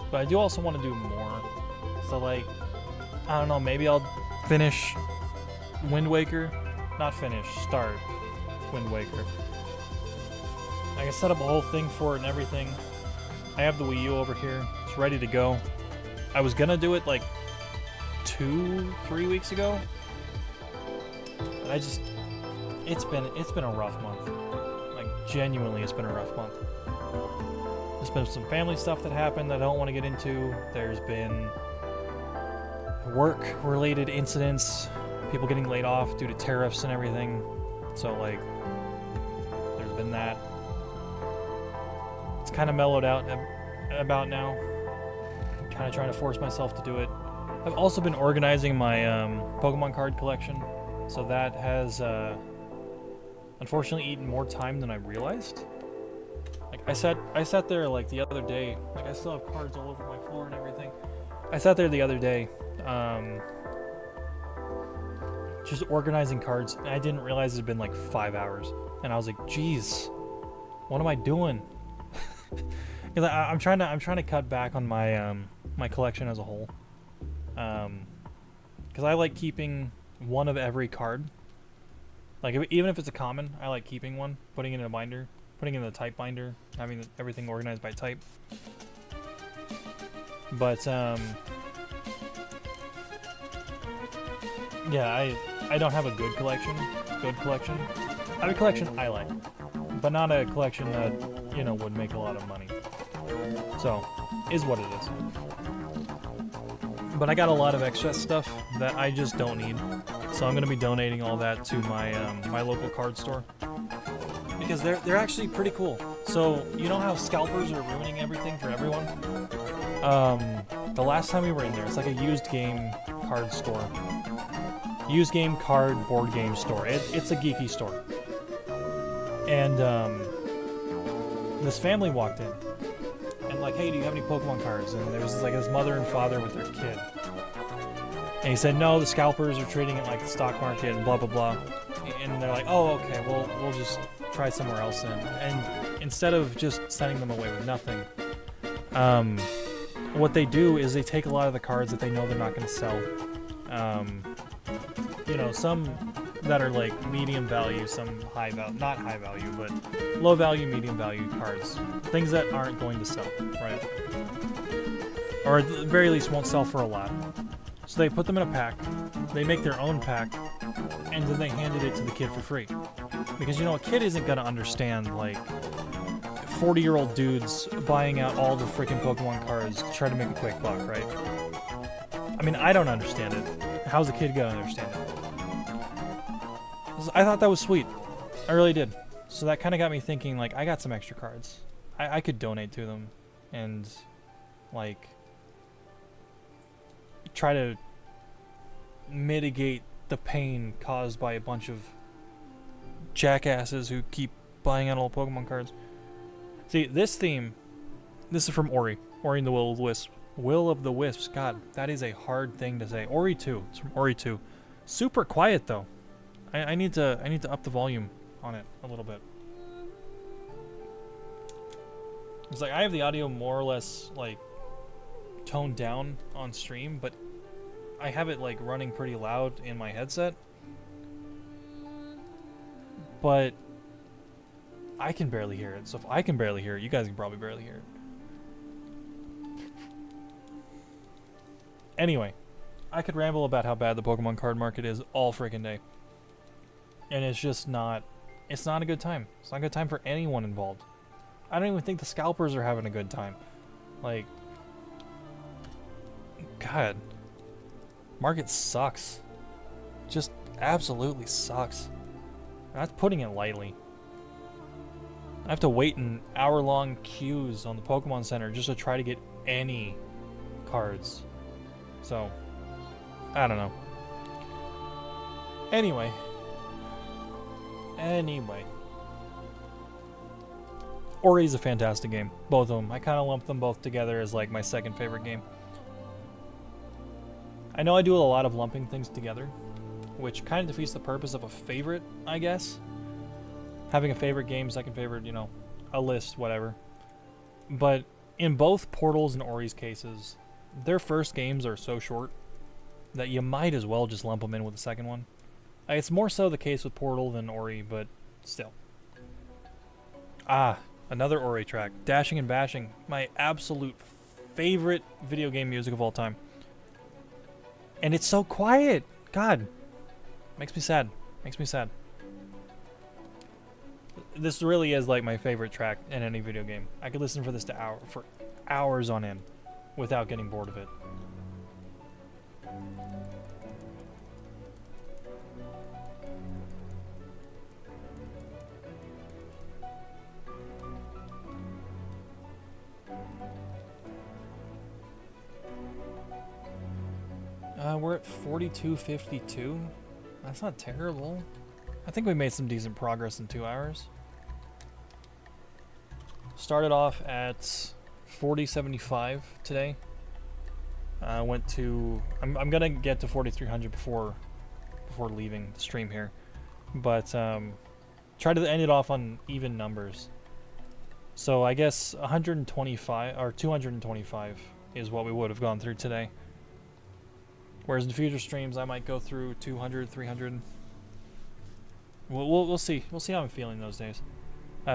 But I do also want to do more. So like, I don't know, maybe I'll finish Wind Waker. Not finish, start Wind Waker. I can set up a whole thing for it and everything. I have the Wii U over here. It's ready to go. I was gonna do it like 2-3 weeks ago. But I just, it's been a rough month. Like genuinely, it's been a rough month. There's been some family stuff that happened that I don't want to get into. There's been work-related incidents, people getting laid off due to tariffs and everything. So like, there's been that. It's kind of mellowed out about now. Kind of trying to force myself to do it. I've also been organizing my Pokemon card collection, so that has unfortunately eaten more time than I realized. Like I sat there like the other day. Like I still have cards all over my floor and everything. I sat there the other day, just organizing cards, and I didn't realize it had been like 5 hours. And I was like, "Geez, what am I doing?" Because I'm trying to cut back on my my collection as a whole. Because I like keeping one of every card. Like even if it's a common, I like keeping one, putting it in a binder. Putting in the type binder, having everything organized by type. But yeah, I don't have a good collection. I have a collection I like, but not a collection that, you know, would make a lot of money. So, is what it is. But I got a lot of extra stuff that I just don't need, so I'm gonna be donating all that to my my local card store. Because they're actually pretty cool. So, you know how scalpers are ruining everything for everyone? The last time we were in there, it's like a used game card store. Used game card board game store. It's a geeky store. And this family walked in. And like, "Hey, do you have any Pokemon cards?" And there was like this mother and father with their kid. And he said, "No, the scalpers are trading it like the stock market and blah, blah, blah." And they're like, "Oh, okay, well, we'll just try somewhere else then." And instead of just sending them away with nothing, what they do is they take a lot of the cards that they know they're not going to sell. You know, some that are like medium value, some high value, not high value, but low value, medium value cards. Things that aren't going to sell, right? Or at the very least won't sell for a lot. So they put them in a pack, they make their own pack, and then they handed it to the kid for free. Because, you know, a kid isn't going to understand, like, 40-year-old dudes buying out all the freaking Pokemon cards to try to make a quick buck, right? I mean, I don't understand it. How's a kid going to understand it? I thought that was sweet. I really did. So that kind of got me thinking, like, I got some extra cards. I could donate to them and, like, try to mitigate the pain caused by a bunch of jackasses who keep buying out all Pokemon cards. See, this theme, this is from Ori. Ori and the Will of the Wisps. Will of the Wisps. God, that is a hard thing to say. Ori 2. It's from Ori 2. Super quiet, though. I need to up the volume on it a little bit. It's like I have the audio more or less like toned down on stream, but I have it like running pretty loud in my headset. But I can barely hear it. So if I can barely hear it, you guys can probably barely hear it. Anyway, I could ramble about how bad the Pokemon card market is all freaking day. And it's just not, it's not a good time. It's not a good time for anyone involved. I don't even think the scalpers are having a good time. Like, God, market sucks. Just absolutely sucks. That's putting it lightly. I have to wait in hour-long queues on the Pokemon Center just to try to get any cards. So, I don't know. Anyway. Ori's a fantastic game. Both of them. I kind of lump them both together as like my second favorite game. I know I do a lot of lumping things together, which kind of defeats the purpose of a favorite, I guess. Having a favorite game, second favorite, you know, a list, whatever. But in both Portal's and Ori's cases, their first games are so short that you might as well just lump them in with the second one. It's more so the case with Portal than Ori, but still. Ah, another Ori track. Dashing and Bashing. My absolute favorite video game music of all time. And it's so quiet. God. Makes me sad. Makes me sad. This really is like my favorite track in any video game. I could listen for this for hours on end without getting bored of it. We're at 42.52. That's not terrible. I think we made some decent progress in 2 hours. Started off at 40.75 today. Went to... I'm gonna get to 4,300 before leaving the stream here. But try to end it off on even numbers. So I guess 125 or 225 is what we would have gone through today. Whereas in future streams, I might go through 200, 300. We'll see. We'll see how I'm feeling those days.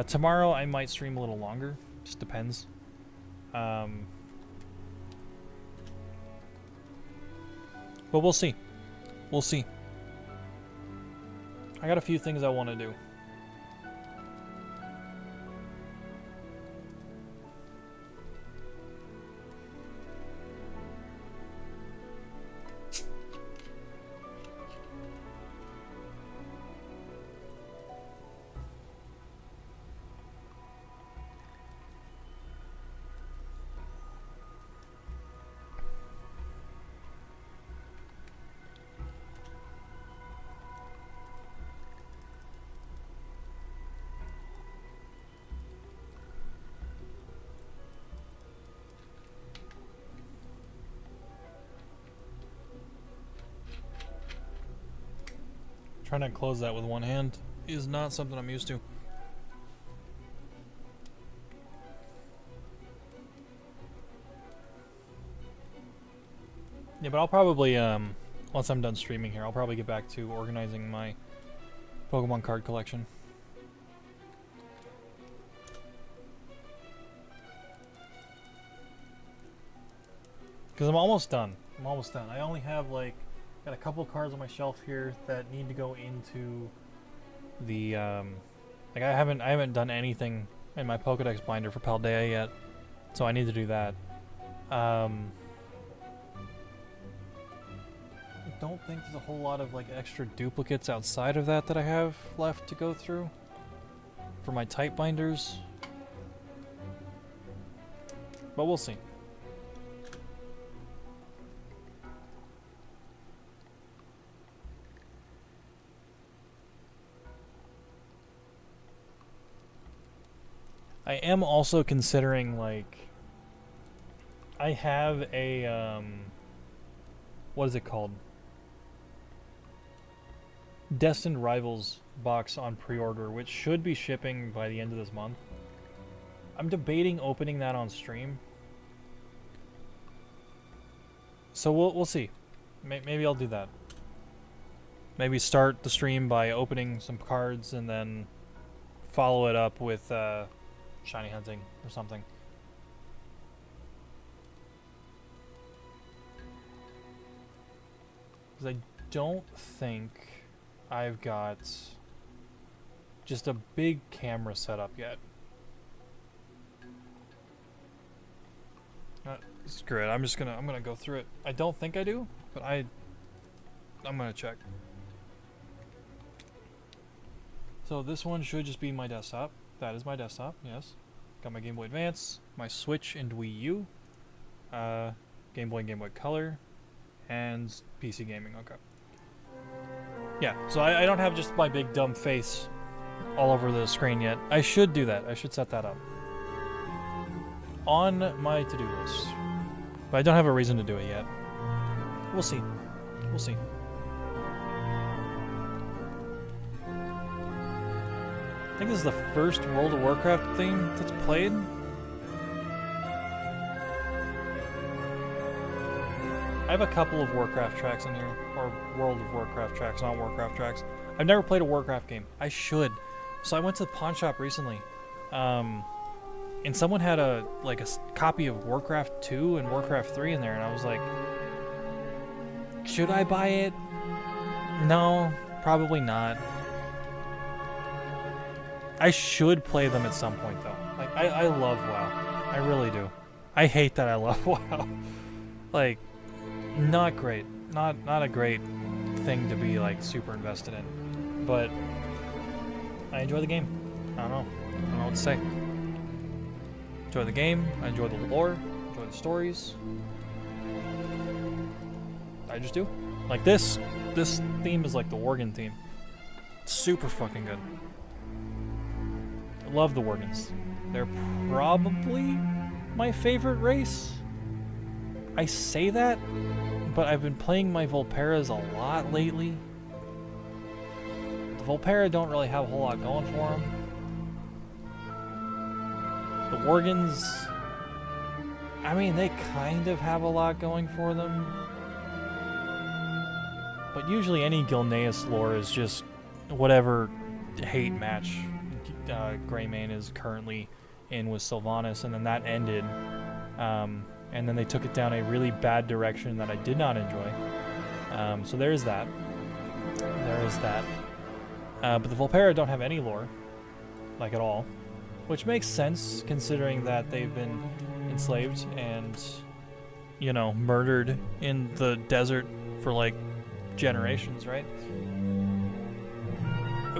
Tomorrow, I might stream a little longer. Just depends. But we'll see. We'll see. I got a few things I want to do. Trying to close that with one hand is not something I'm used to. Yeah, but I'll probably, once I'm done streaming here, I'll probably get back to organizing my Pokemon card collection. Because I'm almost done. I'm almost done. I only have, like, got a couple cards on my shelf here that need to go into the, like I haven't done anything in my Pokedex binder for Paldea yet, so I need to do that. don't think there's a whole lot of like extra duplicates outside of that I have left to go through for my type binders. But we'll see. I am also considering, like, I have a, what is it called? Destined Rivals box on pre-order, which should be shipping by the end of this month. I'm debating opening that on stream. So we'll see. Maybe I'll do that. Maybe start the stream by opening some cards and then follow it up with shiny hunting or something. Because I don't think I've got just a big camera setup yet. Screw it. I'm gonna go through it. I don't think I do, but I'm gonna check. So this one should just be my desktop. That is my desktop, yes. Got my Game Boy Advance, my Switch and Wii U, Game Boy and Game Boy Color, and PC gaming, okay. Yeah, so I don't have just my big dumb face all over the screen yet. I should do that. I should set that up. On my to-do list. But I don't have a reason to do it yet. We'll see. We'll see. I think this is the first World of Warcraft theme that's played. I have a couple of Warcraft tracks in here, or World of Warcraft tracks, not Warcraft tracks. I've never played a Warcraft game. I should. So I went to the pawn shop recently, and someone had a copy of Warcraft 2 and Warcraft 3 in there, and I was like, should I buy it? No, probably not. I should play them at some point, though. Like, I love WoW. I really do. I hate that I love WoW. Like, not great. Not a great thing to be, like, super invested in. But I enjoy the game. I don't know what to say. Enjoy the game. I enjoy the lore. Enjoy the stories. I just do. Like, this theme is like the Worgen theme. It's super fucking good. Love the Worgans. They're probably my favorite race. I say that, but I've been playing my Volperas a lot lately. The Volpera don't really have a whole lot going for them. The Worgans, I mean, they kind of have a lot going for them. But usually any Gilneas lore is just whatever hate match Greymane is currently in with Sylvanas, and then that ended, and then they took it down a really bad direction that I did not enjoy. So there's that. There is that. But the Volpera don't have any lore, like at all, which makes sense considering that they've been enslaved and, you know, murdered in the desert for like generations, right?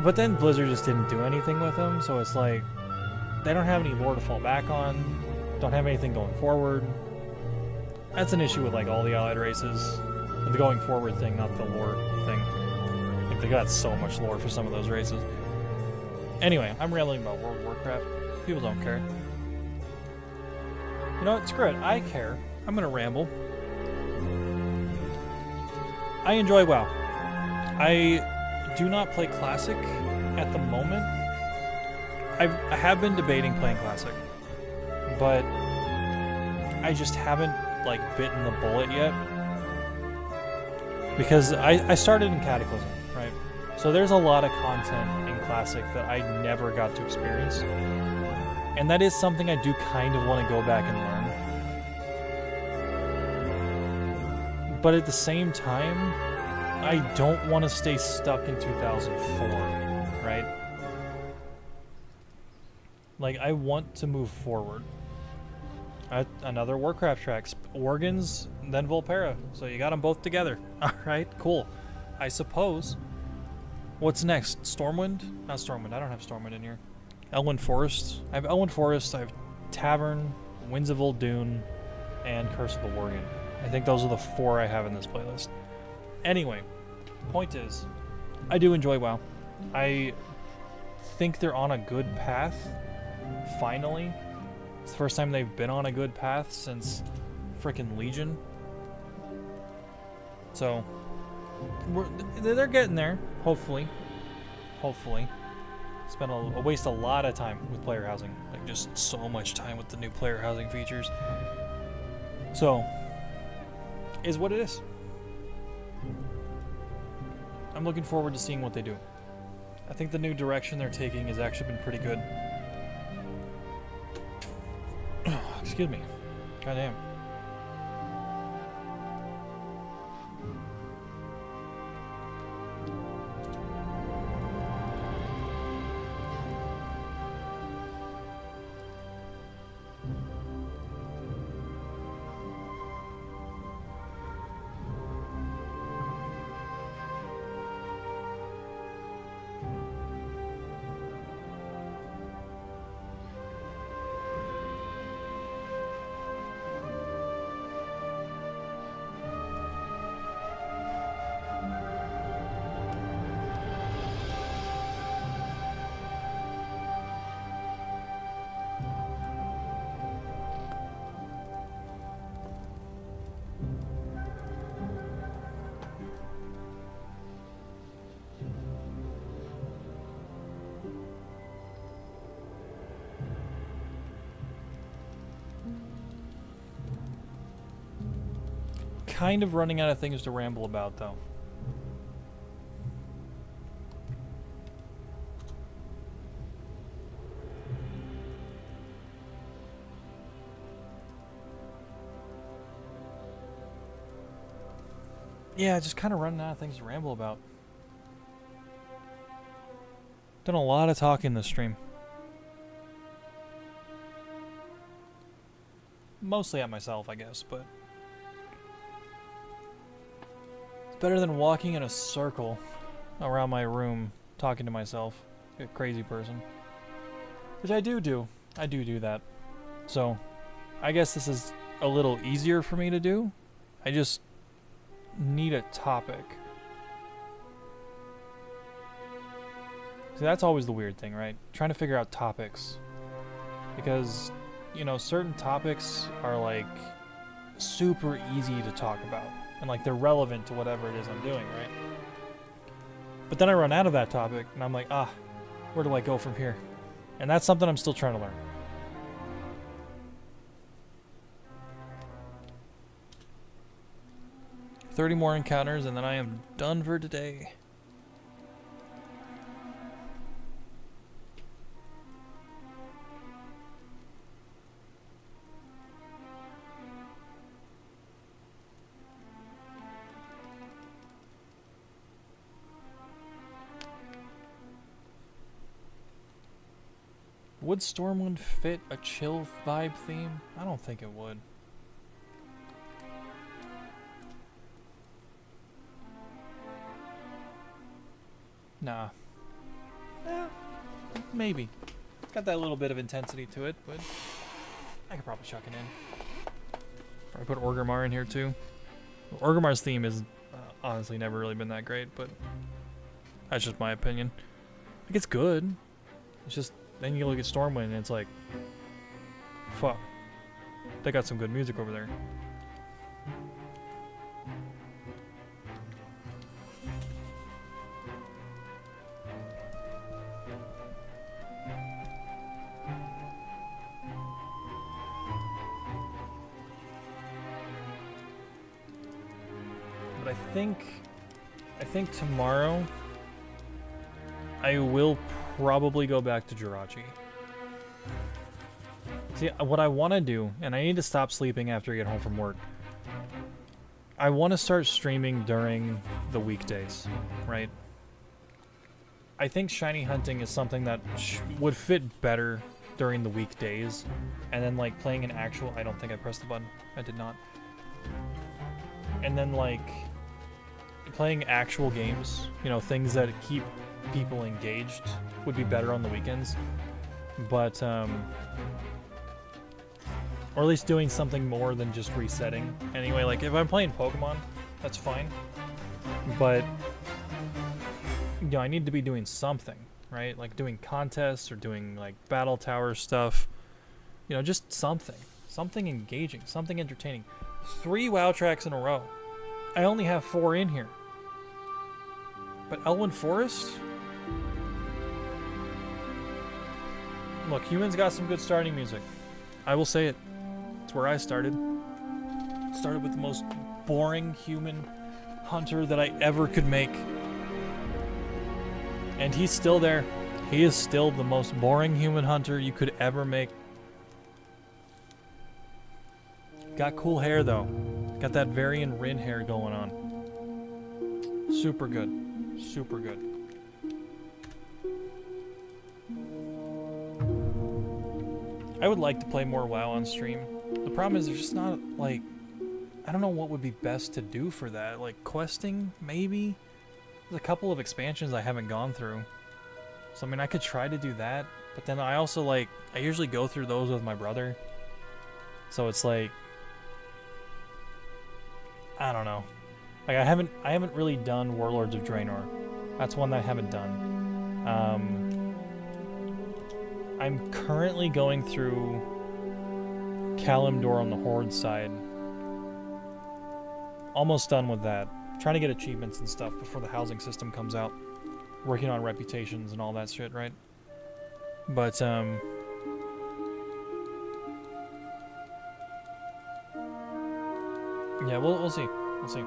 But then Blizzard just didn't do anything with them, so it's like they don't have any lore to fall back on, don't have anything going forward. That's an issue with like all the allied races. The going forward thing, not the lore thing. Like, they got so much lore for some of those races. Anyway, I'm rambling about World of Warcraft. People don't care. You know what? Screw it. I care. I'm gonna ramble. I enjoy WoW. I do not play Classic at the moment. I have been debating playing Classic, but I just haven't like bitten the bullet yet. Because I started in Cataclysm, right? So there's a lot of content in Classic that I never got to experience. And that is something I do kind of want to go back and learn. But at the same time, I don't want to stay stuck in 2004, right? Like, I want to move forward. Another Warcraft track. Worgens, then Volpera. So you got them both together. All right, cool. I suppose. What's next? Stormwind? Not Stormwind. I don't have Stormwind in here. Elwynn Forest. I have Elwynn Forest. I have Tavern, Winds of Uldune, and Curse of the Worgen. I think those are the 4 I have in this playlist. Anyway, point is, I do enjoy WoW. I think they're on a good path. Finally. It's the first time they've been on a good path since frickin' Legion. So, they're getting there, hopefully. Hopefully. Waste a lot of time with player housing. Like, just so much time with the new player housing features. So, is what it is. I'm looking forward to seeing what they do. I think the new direction they're taking has actually been pretty good. Excuse me. Goddamn. Kind of running out of things to ramble about, though. Yeah, just kind of running out of things to ramble about. Done a lot of talking this stream. Mostly at myself, I guess, but better than walking in a circle around my room talking to myself, like a crazy person. Which I do. I do that. So, I guess this is a little easier for me to do. I just need a topic. See, that's always the weird thing, right? Trying to figure out topics. Because, you know, certain topics are like super easy to talk about. And like they're relevant to whatever it is I'm doing, right? But then I run out of that topic and I'm like, where do I go from here? And that's something I'm still trying to learn. "30 more encounters and then I am done for today." Would Stormwind fit a chill vibe theme? I don't think it would. Nah. Maybe. Got that little bit of intensity to it, but I could probably chuck it in. Probably put Orgrimmar in here too. Orgrimmar's theme is honestly never really been that great, but that's just my opinion. Like, it's good. It's just, then you look at Stormwind and it's like, fuck. They got some good music over there. But I think tomorrow I will probably go back to Jirachi. See, what I want to do, and I need to stop sleeping after I get home from work, I want to start streaming during the weekdays, right? I think shiny hunting is something that would fit better during the weekdays, and then like playing an actual. I don't think I pressed the button. I did not. And then like playing actual games, you know, things that keep people engaged would be better on the weekends. But or at least doing something more than just resetting. Anyway, like if I'm playing Pokemon, that's fine. But you know, I need to be doing something, right? Like doing contests or doing like battle tower stuff. You know, just something. Something engaging, something entertaining. 3 WoW tracks in a row. I only have 4 in here. But Elwyn Forest? Look, Humans got some good starting music. I will say it. It's where I started. Started with the most boring human hunter that I ever could make. And he's still there. He is still the most boring human hunter you could ever make. Got cool hair though. Got that Varian Rin hair going on. Super good. Super good. I would like to play more WoW on stream. The problem is there's just not, like, I don't know what would be best to do for that. Like, questing, maybe? There's a couple of expansions I haven't gone through. So, I mean, I could try to do that. But then I also, like, I usually go through those with my brother. So it's like, I don't know. Like, I haven't really done Warlords of Draenor. That's one that I haven't done. I'm currently going through Kalimdor on the Horde side. Almost done with that. Trying to get achievements and stuff before the housing system comes out. Working on reputations and all that shit, right? But, yeah, we'll see. We'll see.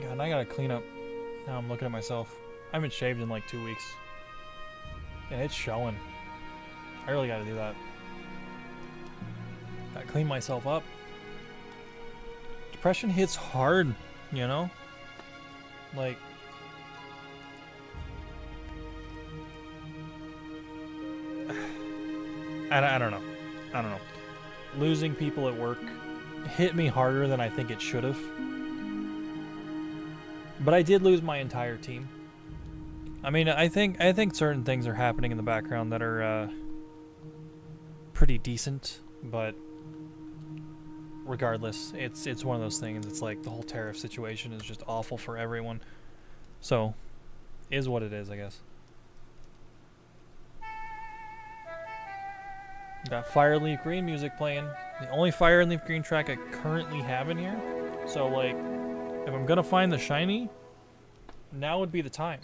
God, I gotta clean up. Now I'm looking at myself. I haven't shaved in like 2 weeks. And it's showing. I really gotta do that. Gotta clean myself up. Depression hits hard, you know? Like... I don't know. I don't know. Losing people at work hit me harder than I think it should have. But I did lose my entire team. I mean, I think certain things are happening in the background that are pretty decent, but regardless, it's one of those things. It's like the whole tariff situation is just awful for everyone. So, is what it is, I guess. Got Fire and Leaf Green music playing. The only Fire and Leaf Green track I currently have in here. So, like, if I'm gonna find the shiny, now would be the time.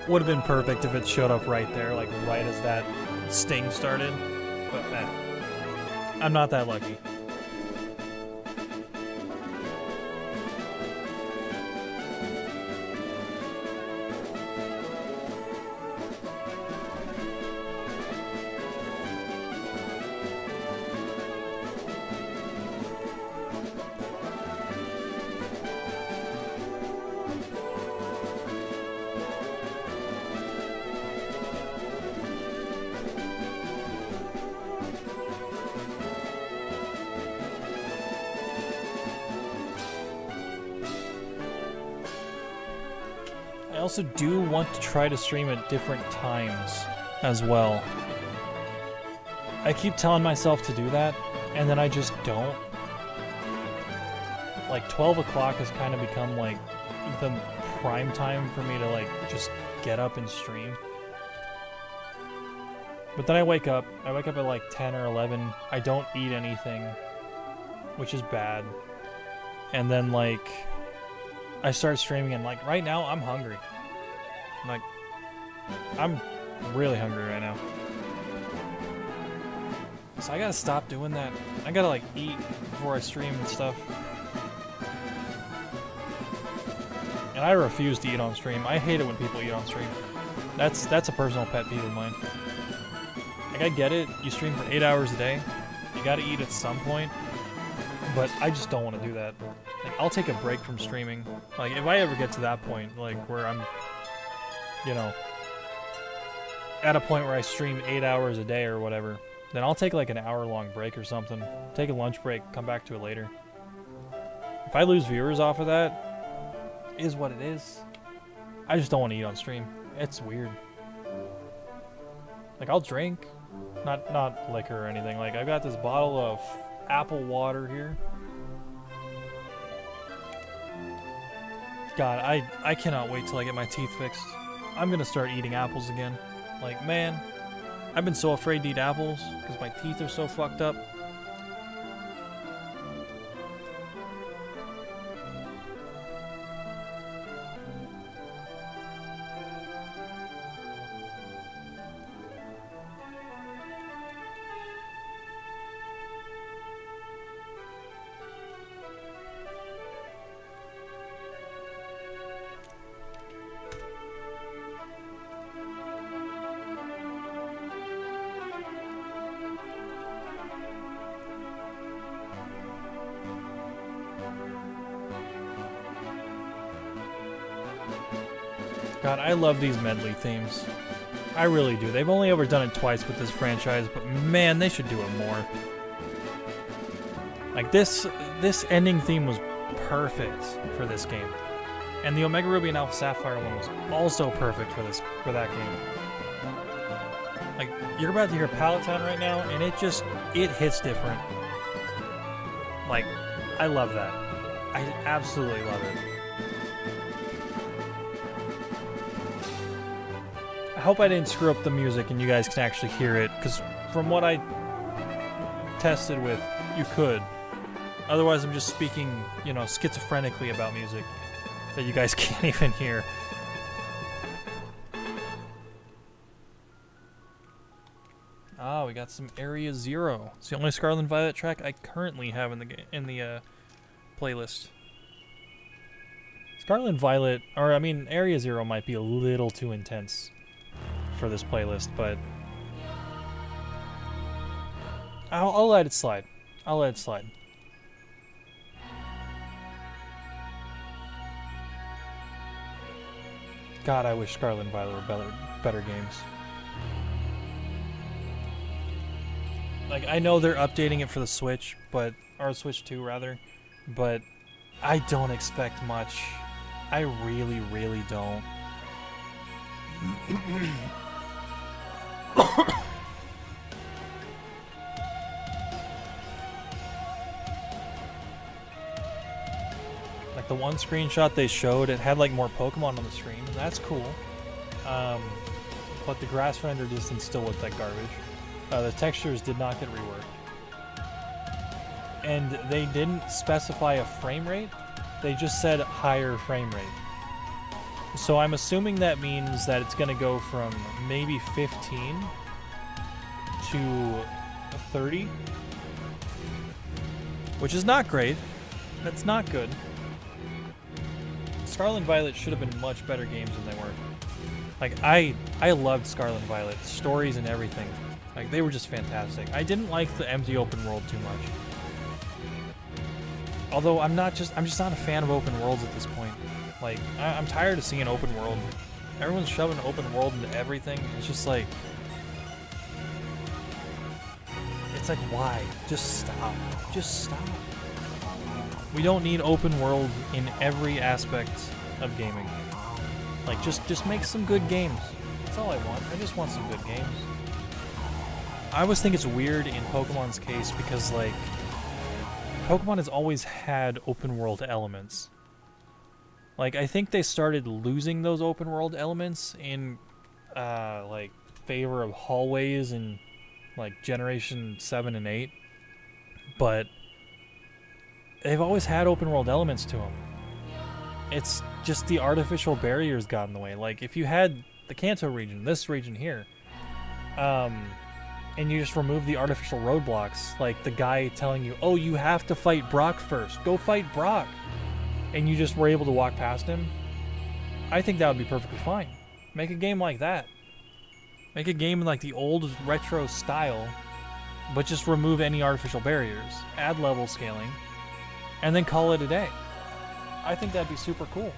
Would have been perfect if it showed up right there, like right as that sting started. But man, I'm not that lucky. I also do want to try to stream at different times as well. I keep telling myself to do that, and then I just don't. Like 12 o'clock has kind of become like the prime time for me to like just get up and stream. But then I wake up at like 10 or 11. I don't eat anything, which is bad. And then like I start streaming and like right now I'm hungry. Like I'm really hungry right now. So I gotta stop doing that. I gotta like eat before I stream and stuff. And I refuse to eat on stream. I hate it when people eat on stream. That's a personal pet peeve of mine. Like, I get it, you stream for 8 hours a day, you gotta eat at some point, but I just don't want to do that. Like, I'll take a break from streaming. Like, if I ever get to that point, like, where I'm, you know, at a point where I stream 8 hours a day or whatever, then I'll take, like, an hour-long break or something. Take a lunch break, come back to it later. If I lose viewers off of that, it is what it is. I just don't want to eat on stream. It's weird. Like, I'll drink. Not liquor or anything. Like, I've got this bottle of apple water here. God, I cannot wait till I get my teeth fixed. I'm gonna start eating apples again. Like, man, I've been so afraid to eat apples because my teeth are so fucked up. God, I love these medley themes. I really do. They've only ever done it twice with this franchise, but man, they should do it more. Like, this ending theme was perfect for this game. And the Omega Ruby and Alpha Sapphire one was also perfect for that game. Like, you're about to hear Pallet Town right now, and it hits different. Like, I love that. I absolutely love it. I hope I didn't screw up the music and you guys can actually hear it, because from what I tested with, you could. Otherwise, I'm just speaking, you know, schizophrenically about music that you guys can't even hear. Ah, we got some Area Zero. It's the only Scarlet and Violet track I currently have in the playlist. Scarlet and Violet, or I mean, Area Zero might be a little too intense for this playlist, but I'll let it slide. I'll let it slide. God, I wish Scarlet and Violet were better games. Like, I know they're updating it for the Switch, or Switch 2 rather, but I don't expect much. I really, really don't. Like, the one screenshot they showed, it had like more Pokemon on the screen, and that's cool. But the grass render distance still looked like garbage. The textures did not get reworked. And they didn't specify a frame rate, they just said higher frame rate. So I'm assuming that means that it's gonna go from maybe 15 to 30, which is not great. That's not good. Scarlet and Violet should have been much better games than they were. Like, I loved Scarlet and Violet, stories and everything. Like, they were just fantastic. I didn't like the empty open world too much. Although I'm just not a fan of open worlds at this point. Like, I'm tired of seeing open world. Everyone's shoving open world into everything. It's just like, it's like, why? Just stop. Just stop. We don't need open world in every aspect of gaming. Like, just make some good games. That's all I want. I just want some good games. I always think it's weird in Pokemon's case because, like, Pokemon has always had open world elements. Like, I think they started losing those open world elements in, like, favor of hallways in, like, Generation 7 and 8. But they've always had open world elements to them. It's just the artificial barriers got in the way. Like, if you had the Kanto region, this region here, and you just remove the artificial roadblocks, like the guy telling you, oh, you have to fight Brock first. Go fight Brock. And you just were able to walk past him, I think that would be perfectly fine. Make a game like that. Make a game in like the old retro style, but just remove any artificial barriers, add level scaling, and then call it a day. I think that'd be super cool.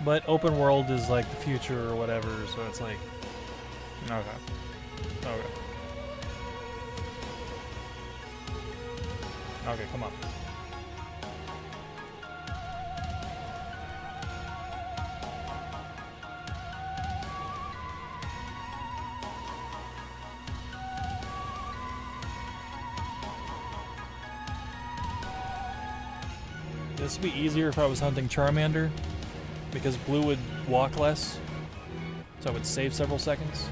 But open world is like the future or whatever, so it's like, okay. Okay, come on. This would be easier if I was hunting Charmander, because Blue would walk less, so I would save several seconds.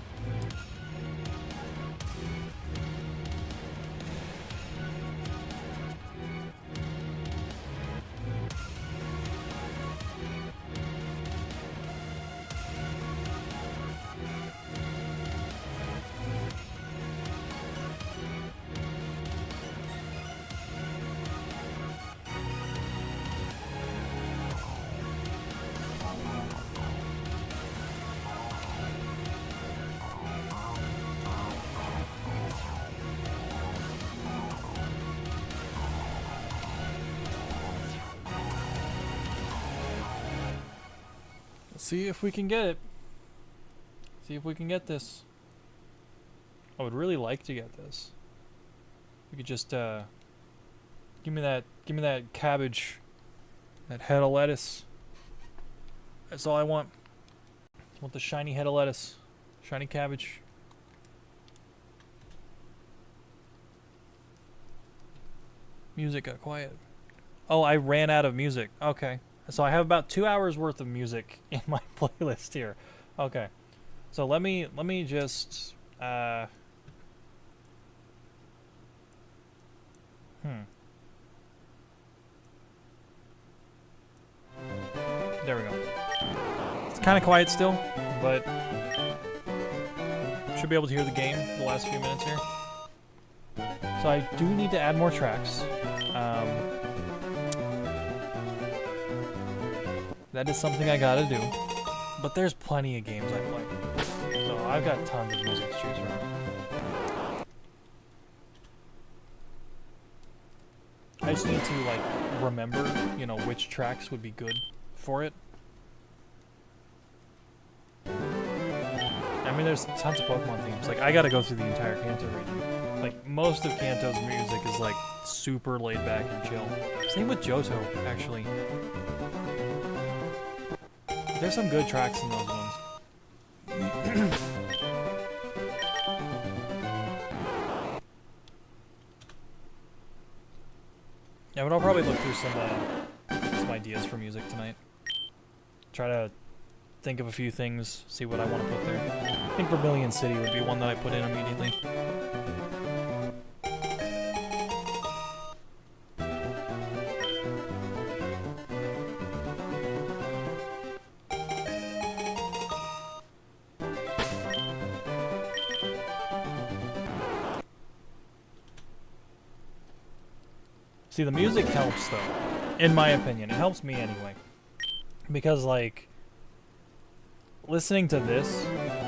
See if we can get it. See if we can get this. I would really like to get this. We could just give me that cabbage, that head of lettuce. That's all I want. I want the shiny head of lettuce, shiny cabbage. Music got quiet. Oh, I ran out of music. Okay. So I have about 2 hours worth of music in my playlist here. Okay. So let me just there we go. It's kind of quiet still, but should be able to hear the game the last few minutes here. So I do need to add more tracks. That is something I gotta do. But there's plenty of games I play. So I've got tons of music to choose from. I just need to, like, remember, you know, which tracks would be good for it. I mean, there's tons of Pokemon themes. Like, I gotta go through the entire Kanto region. Like, most of Kanto's music is, like, super laid back and chill. Same with Johto, actually. There's some good tracks in those ones. Yeah, but I'll probably look through some ideas for music tonight. Try to think of a few things, see what I want to put there. I think Vermilion City would be one that I put in immediately. See, the music helps, though, in my opinion. It helps me anyway. Because, like, listening to this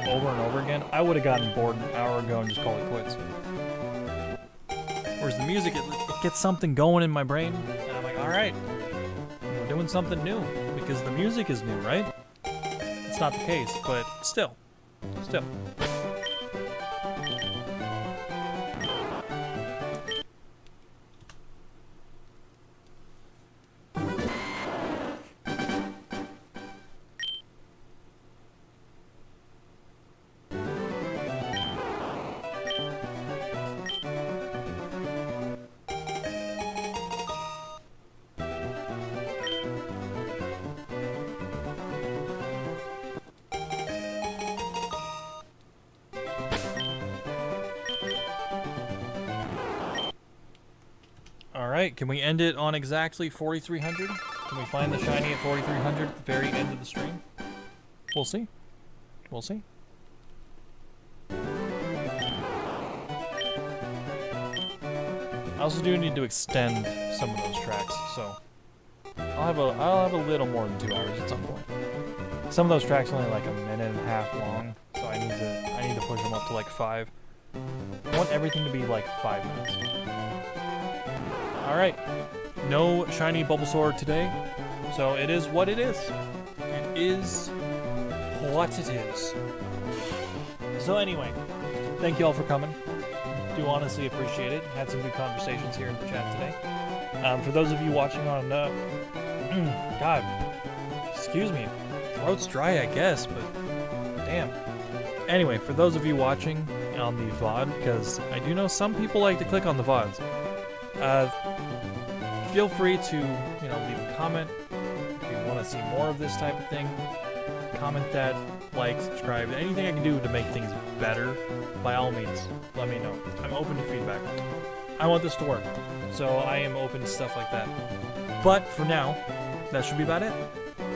over and over again, I would have gotten bored an hour ago and just called it quits. Whereas the music, it gets something going in my brain, and I'm like, alright, we're doing something new. Because the music is new, right? It's not the case, but still. Alright, can we end it on exactly 4,300? Can we find the shiny at 4,300 at the very end of the stream? We'll see. We'll see. I also do need to extend some of those tracks, so I'll have a little more than 2 hours at some point. Some of those tracks are only like a minute and a half long, so I need to push them up to like 5. I want everything to be like 5 minutes. All right, no shiny Bulbasaur today, so it is what it is. It is what it is. So anyway, thank you all for coming. Do honestly appreciate it. Had some good conversations here in the chat today. For those of you watching on, God, excuse me, throat's dry, I guess, but damn. Anyway, for those of you watching on the VOD, because I do know some people like to click on the VODs, feel free to, you know, leave a comment if you want to see more of this type of thing. Comment that, like, subscribe, anything I can do to make things better, by all means, let me know. I'm open to feedback. I want this to work, so I am open to stuff like that. But for now, that should be about it.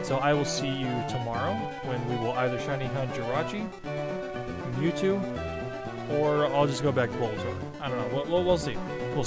So I will see you tomorrow when we will either shiny hunt Jirachi, Mewtwo, or I'll just go back to Bulbasaur. I don't know. We'll see. We'll see.